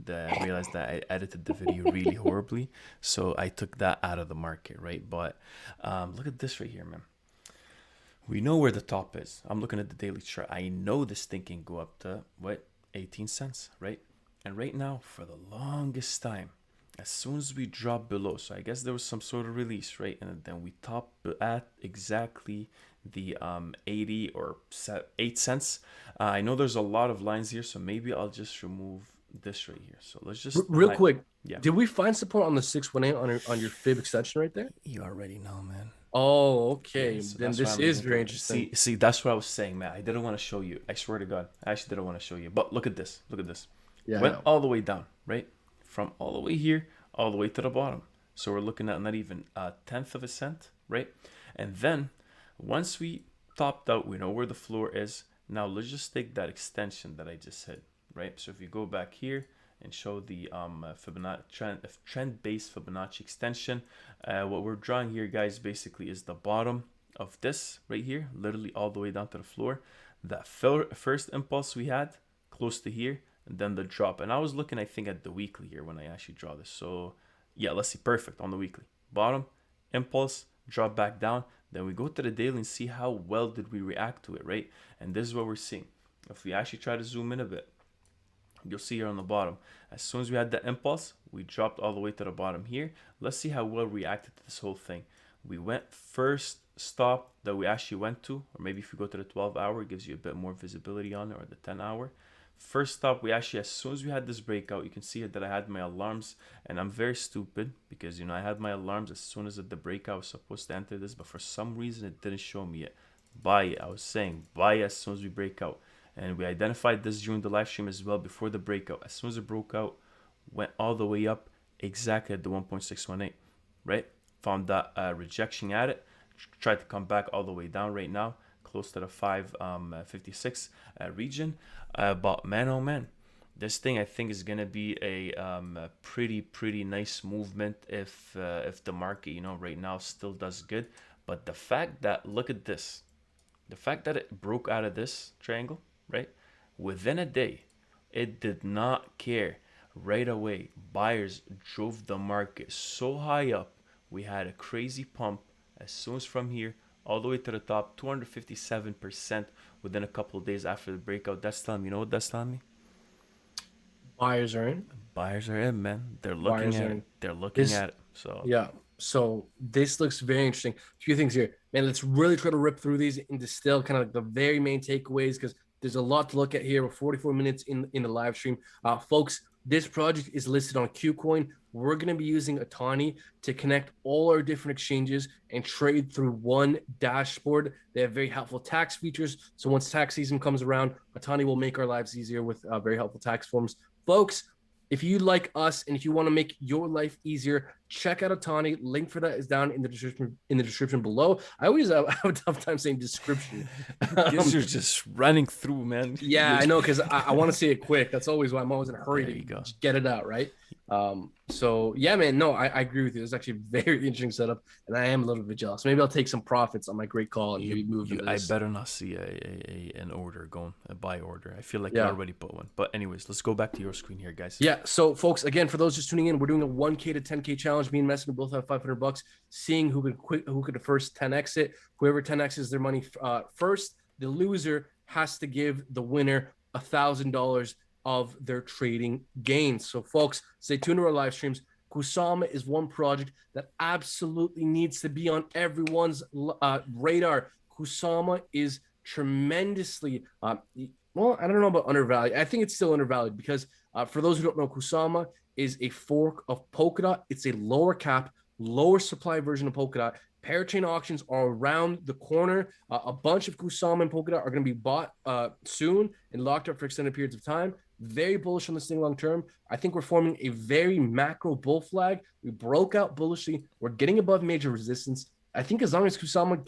I realized that I edited the video really horribly, so I took that out of the market, right? But look at this right here, man. We know where the top is. I'm looking at the daily chart. I know this thing can go up to, 18 cents, right? And right now, for the longest time, as soon as we drop below, so I guess there was some sort of release, right? And then we top at exactly the 80 or 8 cents. I know there's a lot of lines here, so maybe I'll just remove this right here. So let's just Real quick, Yeah. did we find support on the 618 on your fib extension right there? You already know, man. Oh, okay. Yeah, so Then that's why this I'm is looking very for- interesting. See, that's what I was saying, man. I didn't want to show you. I swear to God, I actually didn't want to show you. But look at this. Look at this. Yeah. Went all the way down, right? From all the way here, all the way to the bottom. So we're looking at not even a tenth of a cent, right? And then once we topped out, we know where the floor is. Now let's just take that extension that I just hit, right? So if you go back here and show the Fibonacci trend-based Fibonacci extension, what we're drawing here, guys, basically is the bottom of this right here, literally all the way down to the floor. That first impulse we had close to here, and then the drop. And I was looking, I think, at the weekly here when I actually draw this. So yeah, let's see, perfect on the weekly. Bottom, impulse, drop back down. Then we go to the daily and see how well did we react to it, right? And this is what we're seeing. If we actually try to zoom in a bit, you'll see here on the bottom, as soon as we had the impulse, we dropped all the way to the bottom here. Let's see how well we reacted to this whole thing. We went first stop that we actually went to, or maybe if you go to the 12-hour, it gives you a bit more visibility on it, or the 10-hour. First stop, we actually, as soon as we had this breakout, you can see that I had my alarms, and I'm very stupid because, I had my alarms as soon as the breakout, I was supposed to enter this, but for some reason it didn't show me it. Buy it. I was saying buy it as soon as we break out. And we identified this during the live stream as well before the breakout. As soon as it broke out, went all the way up exactly at the 1.618, right? Found that rejection at it. Tried to come back all the way down right now, close to the 556 region. But man, oh man, this thing I think is gonna be a pretty nice movement if the market, right now still does good. But the fact that, look at this, the fact that it broke out of this triangle, right? Within a day, It did not care. Right away, buyers drove the market so high up. We had a crazy pump as soon as from here all the way to the top, 257% within a couple of days after the breakout. That's telling me, you know what that's telling me? Buyers are in. Buyers are in, man. They're looking Buyers at are it. in. They're looking This at it. So Yeah. So this looks very interesting. A few things here, man. Let's really try to rip through these and distill kind of like the very main takeaways because there's a lot to look at here. We're 44 minutes in the live stream, folks. This project is listed on KuCoin. We're going to be using Atani to connect all our different exchanges and trade through one dashboard. They have very helpful tax features. So once tax season comes around, Atani will make our lives easier with very helpful tax forms, folks. If you like us and if you want to make your life easier, check out Atani. Link for that is down in the description below. I always have a tough time saying description. guess you're just running through, man. Yeah, I know because I want to say it quick. That's always why I'm always in a hurry There you to go. get it out, right? So yeah, man. No, I agree with you. It's actually a very interesting setup, and I am a little bit jealous. Maybe I'll take some profits on my great call and maybe move into I this. better not see an order going, a buy order. I feel like you Yeah. already put one. But anyways, let's go back to your screen here, guys. Yeah. So, folks, again, for those just tuning in, we're doing a 1K to 10K challenge. Me and Messi both have $500, seeing who could first 10x it. Whoever 10x's their money first, the loser has to give the winner $1,000 of their trading gains. So, folks, stay tuned to our live streams. Kusama is one project that absolutely needs to be on everyone's radar. Kusama is tremendously well, I don't know about undervalued. I think it's still undervalued because for those who don't know, Kusama is a fork of Polkadot. It's a lower cap, lower supply version of Polkadot. Parachain auctions are around the corner. A bunch of Kusama and Polkadot are going to be bought soon and locked up for extended periods of time. Very bullish on this thing long term. I think we're forming a very macro bull flag. We broke out bullishly. We're getting above major resistance. I think as long as Kusama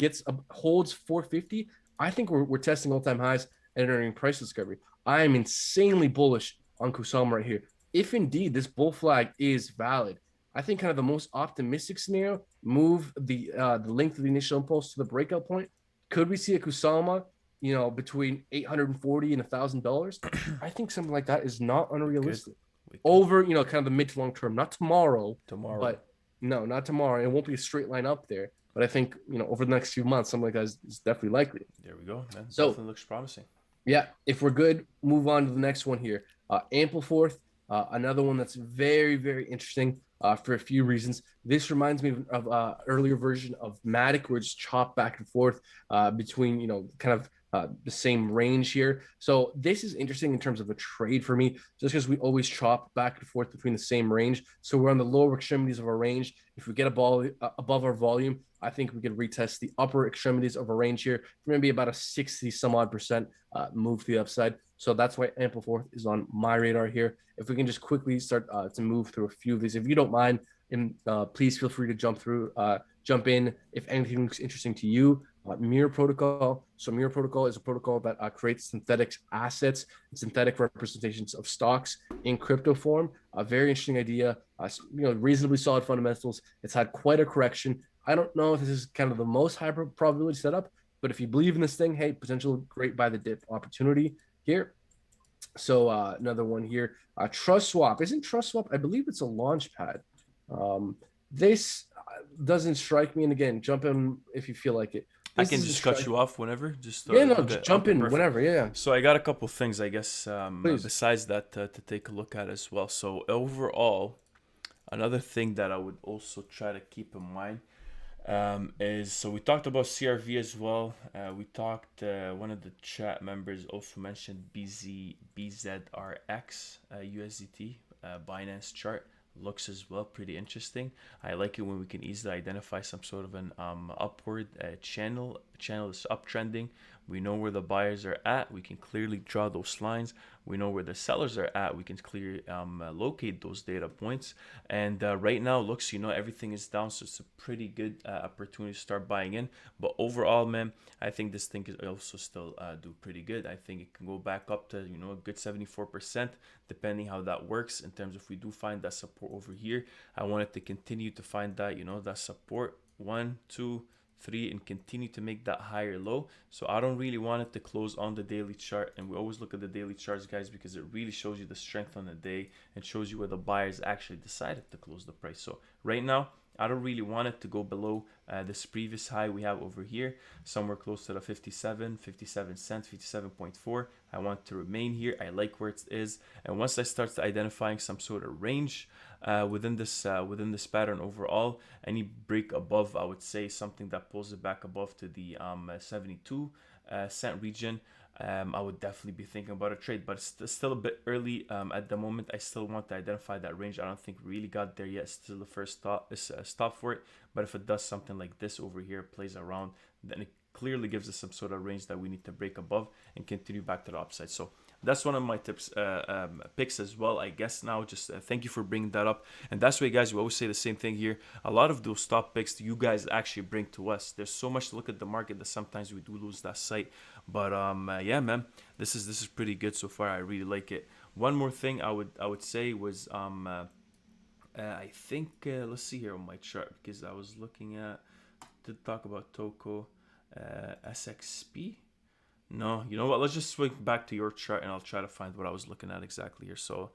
holds 450, I think we're testing all-time highs and entering price discovery. I am insanely bullish on Kusama right here. If indeed this bull flag is valid, I think kind of the most optimistic scenario, move the length of the initial impulse to the breakout point. Could we see a Kusama, between $840 and $1,000? I think something like that is not unrealistic. Over, kind of the mid to long term, not tomorrow, but no, not tomorrow. It won't be a straight line up there. But I think, over the next few months, something like that is definitely likely. There we go, man. So, definitely looks promising. Yeah, if we're good, move on to the next one here. Ampleforth, another one that's very, very interesting for a few reasons. This reminds me of earlier version of Matic, where it's chopped back and forth between, kind of the same range here. So this is interesting in terms of a trade for me, just because we always chop back and forth between the same range. So we're on the lower extremities of our range. If we get a ball above our volume, I think we could retest the upper extremities of a range here for maybe about a 60 some odd percent move to the upside. So that's why Ampleforth is on my radar here. If we can just quickly start to move through a few of these, if you don't mind, and please feel free to jump in if anything looks interesting to you. Mirror Protocol. So Mirror Protocol is a protocol that creates synthetic assets and synthetic representations of stocks in crypto form. A very interesting idea. Reasonably solid fundamentals. It's had quite a correction. I don't know if this is kind of the most high probability setup, but if you believe in this thing, hey, potential great buy the dip opportunity here. So another one here, Trust Swap. Isn't Trust Swap? I believe it's a launch pad. This doesn't strike me. And again, jump in if you feel like it. I can just cut you off whenever. Just jump in whenever. Yeah. So I got a couple things, I guess, besides that to take a look at as well. So overall, another thing that I would also try to keep in mind is, so we talked about CRV as well. We talked, one of the chat members also mentioned BZRX USDT Binance chart. Looks as well pretty interesting. I like it when we can easily identify some sort of an upward channel is uptrending. We know where the buyers are at. We can clearly draw those lines. We know where the sellers are at. We can clearly locate those data points. And right now, looks, everything is down. So it's a pretty good opportunity to start buying in. But overall, man, I think this thing can also still do pretty good. I think it can go back up to, a good 74%, depending how that works in terms of if we do find that support over here. I want it to continue to find that, that support. 1, 2, 3 and continue to make that higher low. So I don't really want it to close on the daily chart, and we always look at the daily charts, guys, because it really shows you the strength on the day and shows you where the buyers actually decided to close the price. So right now, I don't really want it to go below this previous high we have over here, somewhere close to the 57 cents, 57.4. I want to remain here. I like where it is, and once I start identifying some sort of range within this pattern overall, any break above, I would say something that pulls it back above to the 72 cent region, I would definitely be thinking about a trade, but it's still a bit early at the moment. I still want to identify that range. I don't think we really got there yet. It's still the first stop for it, but if it does something like this over here, plays around, then it clearly gives us some sort of range that we need to break above and continue back to the upside. So that's one of my tips, picks as well, I guess. Now, just thank you for bringing that up. And that's why, guys, we always say the same thing here. A lot of those top picks you guys actually bring to us. There's so much to look at the market that sometimes we do lose that sight. But yeah, man, this is pretty good so far. I really like it. One more thing I would say was I think let's see here on my chart, because I was looking at to talk about Toko SXP. No, you know what? Let's just swing back to your chart, and I'll try to find what I was looking at exactly here. So,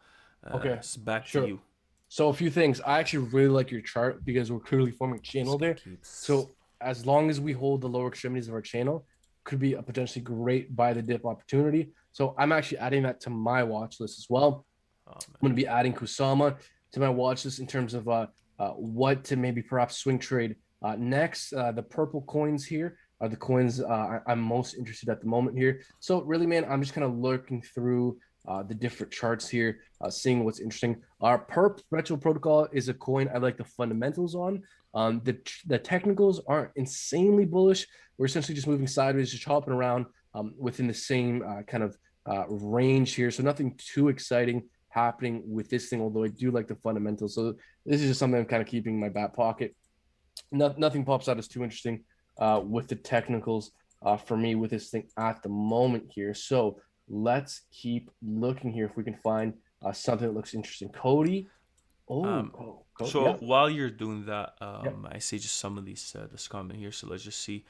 Okay, it's back sure. to you. So a few things. I actually really like your chart because we're clearly forming a channel there. So as long as we hold the lower extremities of our channel, could be a potentially great buy the dip opportunity. So I'm actually adding that to my watch list as well. I'm going to be adding Kusama to my watch list in terms of what to maybe perhaps swing trade next. The purple coins here are the coins I'm most interested at the moment here. So really, man, I'm just kind of looking through the different charts here, seeing what's interesting. Our perpetual protocol is a coin I like the fundamentals on. The technicals aren't insanely bullish. We're essentially just moving sideways, just hopping around within the same kind of range here. So nothing too exciting happening with this thing, although I do like the fundamentals. So this is just something I'm kind of keeping in my back pocket. Nothing pops out as too interesting with the technicals for me with this thing at the moment here. So let's keep looking here if we can find something that looks interesting. Cody. So yeah. while you're doing that, Yeah. I see just some of these this comment here. So let's just see.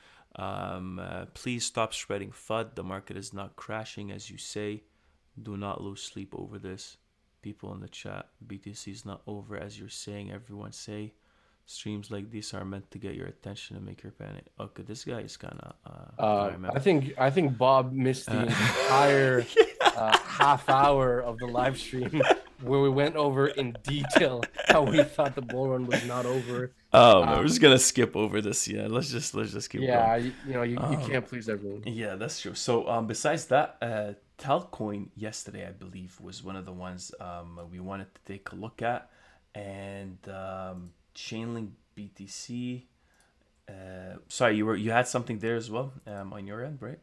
Please stop spreading FUD. The market is not crashing as you say. Do not lose sleep over this. People in the chat, BTC is not over as you're saying. Everyone say. Streams like these are meant to get your attention and make your panic. Okay, this guy is kind of. I think Bob missed the entire half hour of the live stream where we went over in detail how we thought the bull run was not over. We're just gonna skip over this. Yeah, let's just keep going. Yeah, you can't please everyone. Yeah, that's true. So besides that, Talcoin yesterday, I believe, was one of the ones we wanted to take a look at, and Chainlink BTC. Sorry, you had something there as well on your end, right?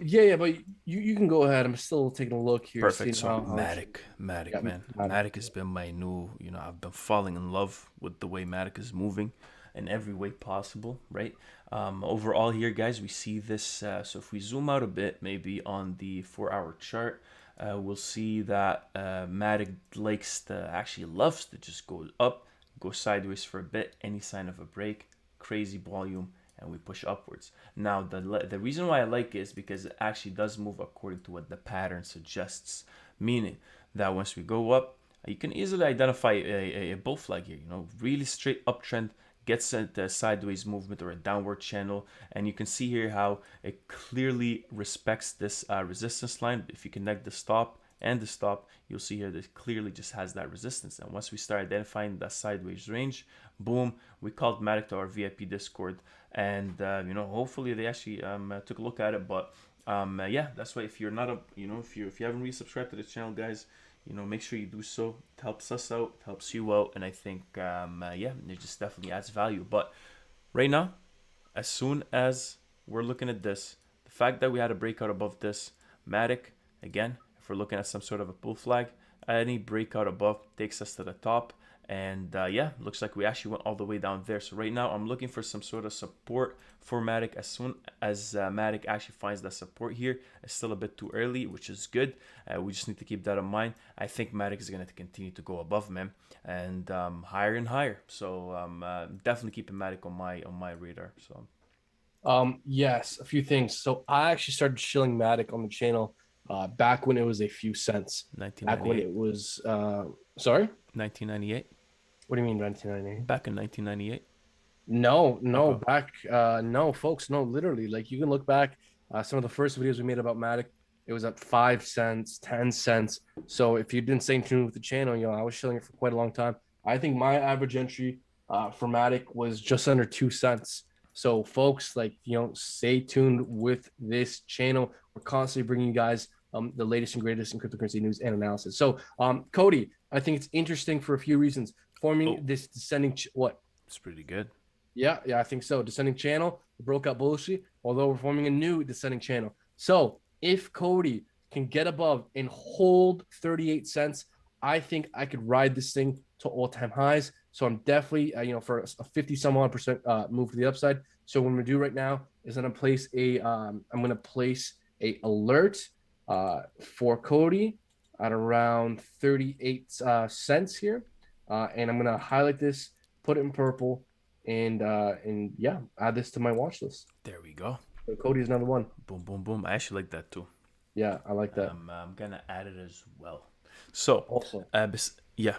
Yeah, but you can go ahead. I'm still taking a look here. Perfect. So Matic, man. Matic has been my new, I've been falling in love with the way Matic is moving in every way possible, right? Overall here, guys, we see this. So if we zoom out a bit, maybe on the 4-hour chart, we'll see that Matic loves to just go up, go sideways for a bit, any sign of a break, crazy volume, and we push upwards. Now, the reason why I like it is because it actually does move according to what the pattern suggests, meaning that once we go up, you can easily identify a bull flag here, really straight uptrend, gets into a sideways movement or a downward channel, and you can see here how it clearly respects this resistance line. If you connect the stop and the stop, you'll see here that it clearly just has that resistance. And once we start identifying that sideways range, boom, we called Matic to our VIP Discord, and hopefully they actually took a look at it. But yeah, that's why if you're not if you haven't really subscribed to the channel, guys, make sure you do so. It helps us out, it helps you out, and I think yeah, it just definitely adds value. But right now, as soon as we're looking at this, the fact that we had a breakout above this, Matic, again, if we're looking at some sort of a bull flag, any breakout above takes us to the top. And yeah, looks like we actually went all the way down there. So right now I'm looking for some sort of support for Matic. As soon as Matic actually finds that support here, it's still a bit too early, which is good. We just need to keep that in mind. I think Matic is going to continue to go above, man, and higher and higher. So definitely keeping Matic on my radar. So Yes, a few things. So I actually started shilling Matic on the channel back when it was a few cents. Back when 1998. it was sorry? 1998. What do you mean 1998? Back in 1998. No, no, Okay. back no, folks, no, literally. Like you can look back some of the first videos we made about Matic, it was at 5 cents, 10 cents. So if you've been staying tuned with the channel, I was shilling it for quite a long time. I think my average entry for Matic was just under 2 cents. So folks, like stay tuned with this channel. We're constantly bringing you guys the latest and greatest in cryptocurrency news and analysis. So Cody, I think it's interesting for a few reasons. Forming Oh, this descending what? it's pretty good. Yeah, I think so. Descending channel broke up bullshit, although we're forming a new descending channel. So if Cody can get above and hold 38 cents, I think I could ride this thing to all-time highs. So I'm definitely, for a 50 some odd percent move to the upside. So what I'm gonna do right now is I'm gonna place a alert for Cody at around 38 cents here, and I'm gonna highlight this, put it in purple, and yeah, add this to my watch list. There we go. So Cody is another one. Boom, boom, boom. I actually like that too. Yeah, I like that. I'm gonna add it as well. So, Also, yeah,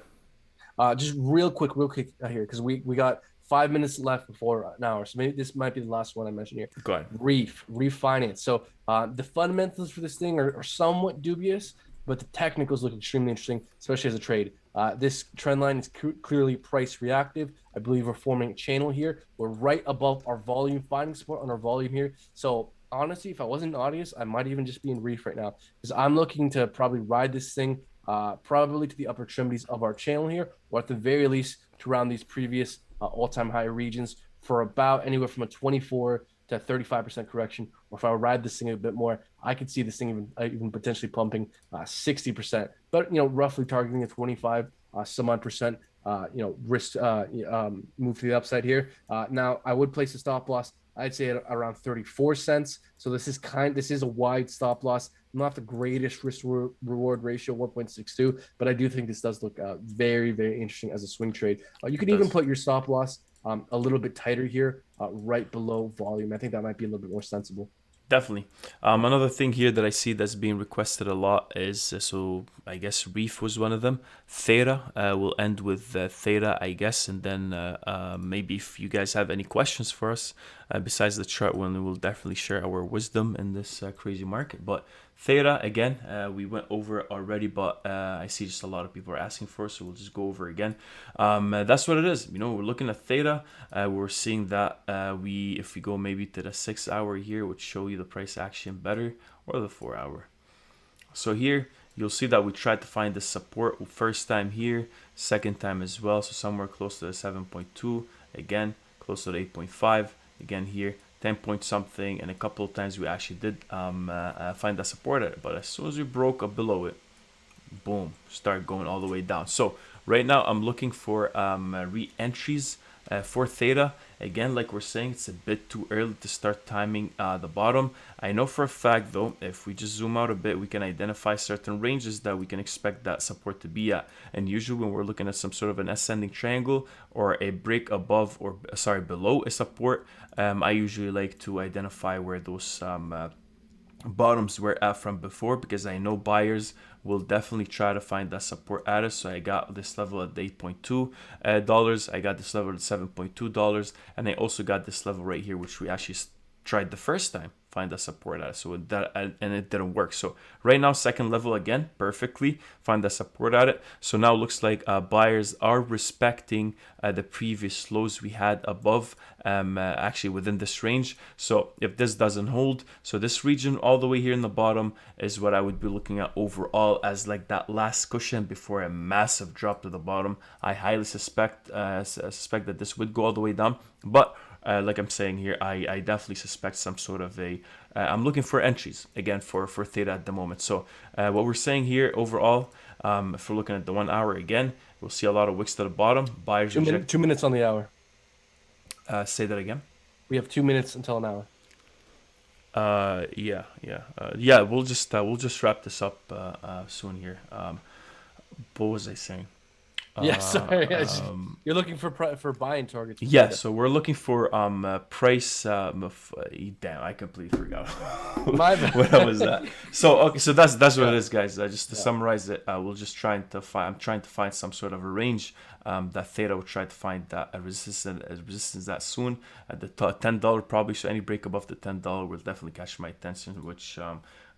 just real quick here because we got 5 minutes left before an hour, so maybe this might be the last one I mentioned here. go ahead. Refinance. So the fundamentals for this thing are somewhat dubious, but the technicals look extremely interesting, especially as a trade. This trend line is clearly price reactive. I believe we're forming a channel here. We're right above our volume, finding support on our volume here. So honestly, if I wasn't an audience, I might even just be in Reef right now because I'm looking to probably ride this thing probably to the upper extremities of our channel here, or at the very least to around these previous all-time high regions for about anywhere from a 24 to 35% correction. Or if I ride this thing a bit more, I could see this thing even potentially pumping 60%. But roughly targeting a 25 some odd percent risk move to the upside here. Now I would place a stop loss. I'd say at around 34 cents. So this is a wide stop loss. Not the greatest risk reward ratio, 1.62, but I do think this does look very, very interesting as a swing trade. You It could even does. put your stop loss a little bit tighter here, right below volume. I think that might be a little bit more sensible. Definitely. Another thing here that I see that's being requested a lot is so I guess Reef was one of them. Theta will end with Theta, I guess, and then maybe if you guys have any questions for us besides the chart, one we'll definitely share our wisdom in this crazy market. But Theta again, we went over it already, but I see just a lot of people are asking for it, so we'll just go over again. That's what it is. We're looking at Theta. We're seeing that if we go maybe to the 6 hour here, which show you the price action better, or the 4 hour. So here you'll see that we tried to find the support first time here, second time as well. So somewhere close to the 7.2, again close to the 8.5, again here 10 point something, and a couple of times we actually did find that support at it. But as soon as we broke up below it, boom, start going all the way down. So right now I'm looking for re-entries for Theta. Again, like we're saying, it's a bit too early to start timing the bottom. I know for a fact though, if we just zoom out a bit, we can identify certain ranges that we can expect that support to be at. And usually when we're looking at some sort of an ascending triangle or a break above or below a support, I usually like to identify where those bottoms were at from before, because I know buyers will definitely try to find that support at us. So I got this level at $8.2, I got this level at $7.2, and I also got this level right here, which we actually tried the first time find that support at. So that, and it didn't work. So right now, second level again, perfectly find that support at it. So now it looks like buyers are respecting the previous lows we had above, actually within this range. So if this doesn't hold, so this region all the way here in the bottom is what I would be looking at overall as like that last cushion before a massive drop to the bottom. I highly suspect that this would go all the way down, but like I'm saying here, I definitely suspect some sort of I'm looking for entries again for Theta at the moment. So what we're saying here overall, if we're looking at the 1 hour again, we'll see a lot of wicks to the bottom. Buyers reject. 2 minutes on the hour. Say that again. We have 2 minutes until an hour. Yeah. We'll just wrap this up soon here. What was I saying? Yeah, Uh, sorry. You're looking for buying targets. You yeah, said. so we're looking for price. Damn, I completely forgot My bad. what was that. So okay, so that's what Yeah, it is, guys. Just to yeah. summarize it, we'll just trying to find. I'm trying to find some sort of a range. That Theta will try to find that a resistance that soon at the $10 probably. So any break above the $10 will definitely catch my attention, which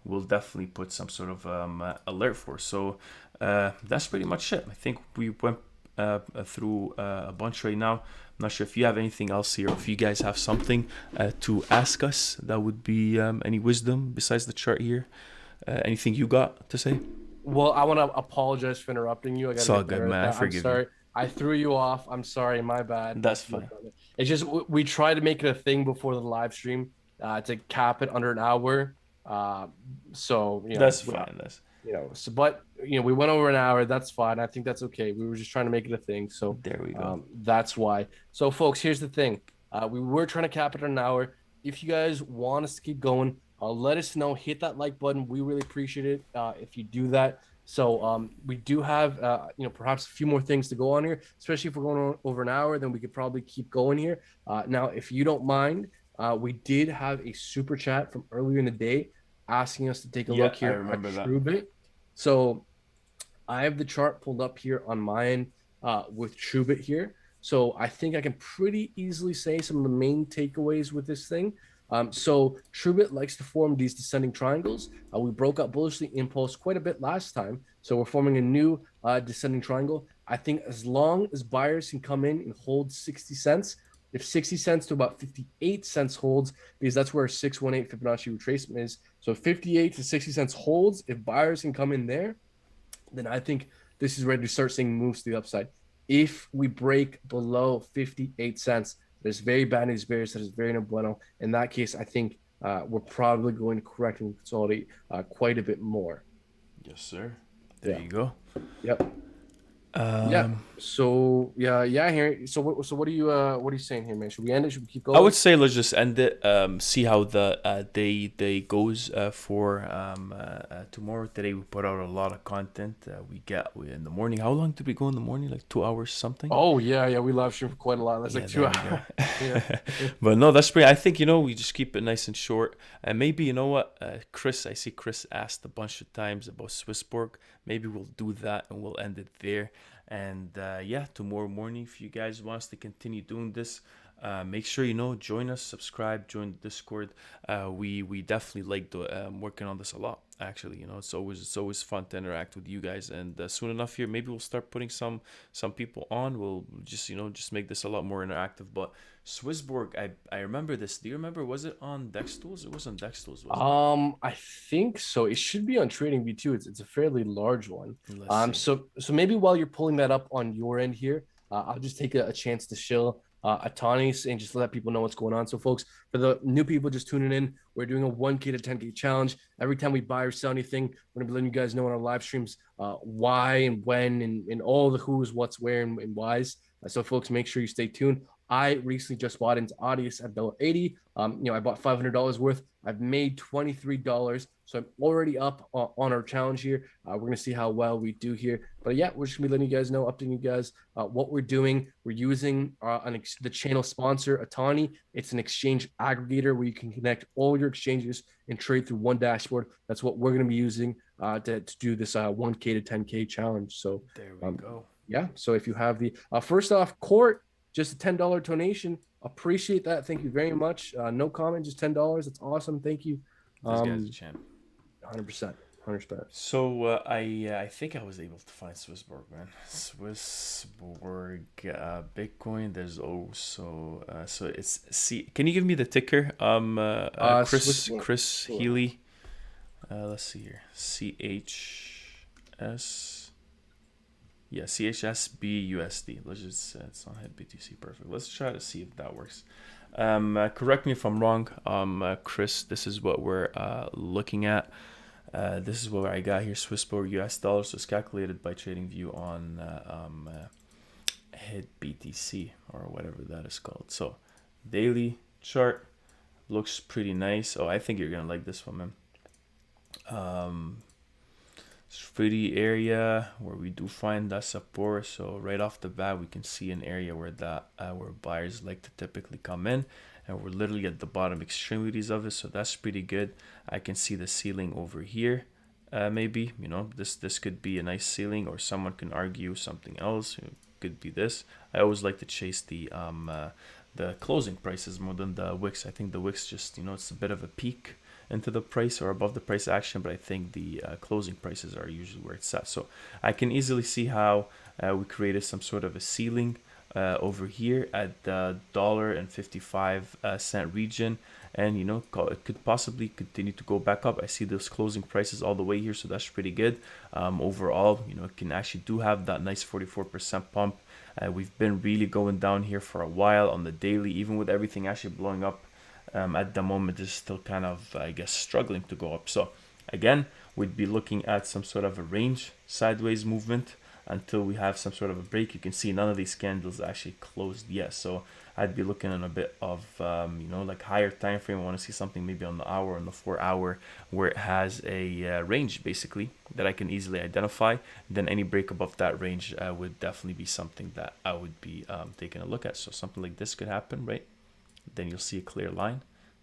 we'll definitely put some sort of alert for. So that's pretty much it. I think we went through a bunch right now. I'm not sure if you have anything else here, or if you guys have something to ask us that would be any wisdom besides the chart here. Anything you got to say? Well, I want to apologize for interrupting you. I got It's to all get good, better at man. I that. I'm forgive you. sorry. I threw you off. I'm sorry. My bad. That's fine. It's just we try to make it a thing before the live stream to cap it under an hour. Uh, so That's fine. That's but we went over an hour. That's fine. I think that's okay. We were just trying to make it a thing. So there we go. that's why. So folks, here's the thing. We were trying to cap it at an hour. If you guys want us to keep going, let us know. Hit that like button. We really appreciate it if you do that. So we do have perhaps a few more things to go on here, especially if we're going over an hour, then we could probably keep going here. Now, if you don't mind, we did have a super chat from earlier in the day asking us to take a look here at TrueBit. So I have the chart pulled up here on my end with TrueBit here. So I think I can pretty easily say some of the main takeaways with this thing. So TrueBit likes to form these descending triangles. We broke up bullishly impulse quite a bit last time. So we're forming a new descending triangle. I think as long as buyers can come in and hold 60 cents, if 60 cents to about 58 cents holds, because that's where 618 Fibonacci retracement is. So 58 to 60 cents holds. If buyers can come in there, then I think this is ready to start seeing moves to the upside. If we break below 58 cents, there's very bad news bears. That is very no bueno. In that case, I think we're probably going to correct and consolidate quite a bit more. Yes, sir. There you go. Yep. Yeah. So here. So what are you saying here, man? Should we end it? Should we keep going? I would say let's just end it. See how the day goes for tomorrow. Today we put out a lot of content. We in the morning. How long did we go in the morning? Like 2 hours something. Oh yeah. We live stream for quite a lot. That's like 2 hours. Yeah. But no, that's pretty. I think we just keep it nice and short. And maybe you know what, Chris. I see Chris asked a bunch of times about Swissborg. Maybe we'll do that and we'll end it there. And tomorrow morning, if you guys want us to continue doing this, make sure join us, subscribe, join the Discord. We definitely like working on this a lot. Actually, it's always fun to interact with you guys. And soon enough here, maybe we'll start putting some people on. We'll just make this a lot more interactive. But Swissborg, I remember this. Do you remember? Was it on Dex Tools? It was on Dex Tools. I think so. It should be on TradingView too. It's a fairly large one. So maybe while you're pulling that up on your end here, I'll just take a chance to shill Atanis and just let people know what's going on. So folks, for the new people just tuning in, we're doing a 1K to 10K challenge. Every time we buy or sell anything, we're gonna be letting you guys know on our live streams why and when and all the who's, what's, where, and whys. So folks, make sure you stay tuned. I recently just bought into Audius at $1.80. I bought $500 worth. I've made $23, so I'm already up on our challenge here. We're gonna see how well we do here, but yeah, we're just gonna be letting you guys know, updating you guys what we're doing. We're using the channel sponsor Atani. It's an exchange aggregator where you can connect all your exchanges and trade through one dashboard. That's what we're gonna be using to do this 1K to 10K challenge. So there we go. Yeah. So if you have the first off, Court. Just a $10 donation. Appreciate that. Thank you very much. No comment, just $10. That's awesome. Thank you. This guy's a champ. 100%. 100%. So I think I was able to find Swissborg, man. Swissborg Bitcoin. There's also so it's C. Can you give me the ticker? Chris Healy. Let's see here. CHS. Yeah, CHSBUSD. Let's just it's not hit BTC. Perfect. Let's try to see if that works. Correct me if I'm wrong, Chris. This is what we're looking at. This is what I got here. Swissborg US dollars. So it's calculated by TradingView on hit BTC or whatever that is called. So daily chart looks pretty nice. Oh, I think you're gonna like this one, man. pretty area where we do find that support. So right off the bat, we can see an area where where buyers like to typically come in, and we're literally at the bottom extremities of it. So that's pretty good. I can see the ceiling over here. Maybe, you know, this could be a nice ceiling, or someone can argue something else. It could be this. I always like to chase the closing prices more than the wicks. I think the wicks just, you know, it's a bit of a peak into the price or above the price action, but I think the closing prices are usually where it's at. So I can easily see how we created some sort of a ceiling over here at the $1.55 region, and you know, it could possibly continue to go back up. I see those closing prices all the way here, so that's pretty good. Overall, you know, it can actually do have that nice 44% pump. We've been really going down here for a while on the daily, even with everything actually blowing up. At the moment, is still kind of, I guess, struggling to go up. So again, we'd be looking at some sort of a range sideways movement until we have some sort of a break. You can see none of these candles actually closed yet, so I'd be looking on a bit of you know, like higher time frame. I want to see something maybe on the hour, on the 4 hour, where it has a range basically that I can easily identify. Then any break above that range would definitely be something that I would be taking a look at. So something like this could happen, right? Then you'll see a clear line,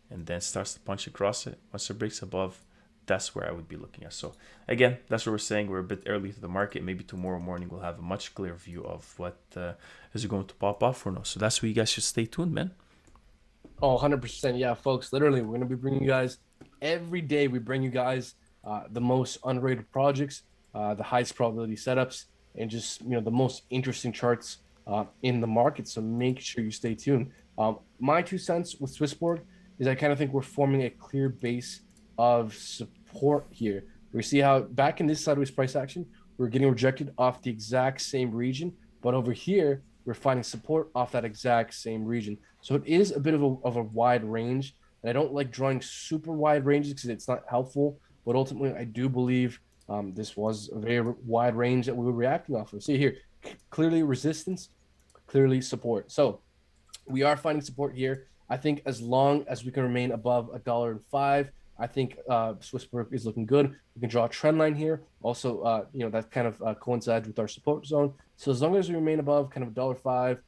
and then starts to punch across it. Once it breaks above, that's where I would be looking at. So again, that's what we're saying. We're a bit early to the market. Maybe tomorrow morning we'll have a much clearer view of what is going to pop off or no. So that's where you guys should stay tuned, man. Oh, 100%. Yeah, folks, literally, we're going to be bringing you guys every day. We bring you guys the most underrated projects, the highest probability setups, and just, you know, the most interesting charts in the market. So make sure you stay tuned. My 2 cents with Swissborg is I kind of think we're forming a clear base of support here. We see how back in this sideways price action, we're getting rejected off the exact same region, but over here, we're finding support off that exact same region. So it is a bit of a wide range. And I don't like drawing super wide ranges because it's not helpful. But ultimately, I do believe this was a very wide range that we were reacting off of. See here, clearly resistance, clearly support. So we are finding support here. I think as long as we can remain above $1.05, I think Swissborg is looking good. We can draw a trend line here. Also, you know, that kind of coincides with our support zone. So as long as we remain above kind of $1.05,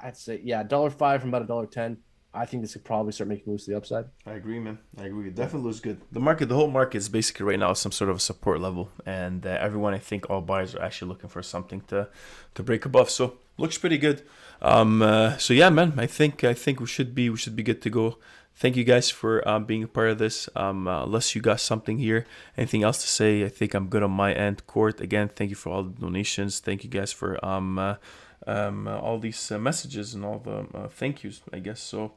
I'd say, yeah, $1.05 from about $1.10. I think this could probably start making moves to the upside. I agree, man. I agree. It definitely looks good. The whole market is basically right now some sort of a support level, and everyone, I think, all buyers are actually looking for something to break above. So looks pretty good. So yeah, man. I think we should be good to go. Thank you guys for being a part of this. Unless you got something here, anything else to say, I think I'm good on my end. Court, again, thank you for all the donations. Thank you guys for all these messages and all the thank yous, I guess. So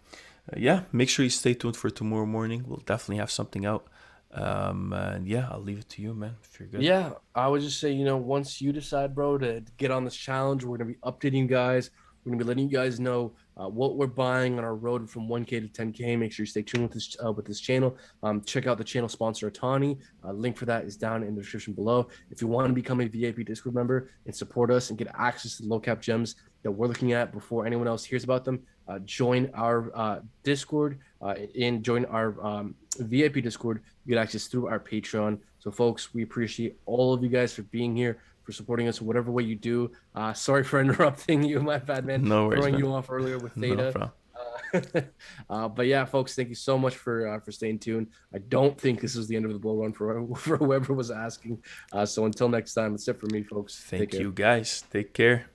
yeah, make sure you stay tuned for tomorrow morning. We'll definitely have something out. And yeah, I'll leave it to you, man, if you're good. Yeah, I would just say, you know, once you decide, bro, to get on this challenge, we're going to be updating you guys. We're going to be letting you guys know what we're buying on our road from 1K to 10K. Make sure you stay tuned with this channel. Check out the channel sponsor, Atani. Link for that is down in the description below. If you want to become a VIP Discord member and support us and get access to the low cap gems that we're looking at before anyone else hears about them, join our Discord and join our VIP Discord. You get access through our Patreon. So, folks, we appreciate all of you guys for being here, for supporting us in whatever way you do. Sorry for interrupting you, my bad, man. No worries, Throwing man. you off earlier with Theta. No, but yeah, folks, thank you so much for staying tuned. I don't think this is the end of the bull run for whoever was asking. So until next time, it's it for me, folks. Thank you, guys. Take care.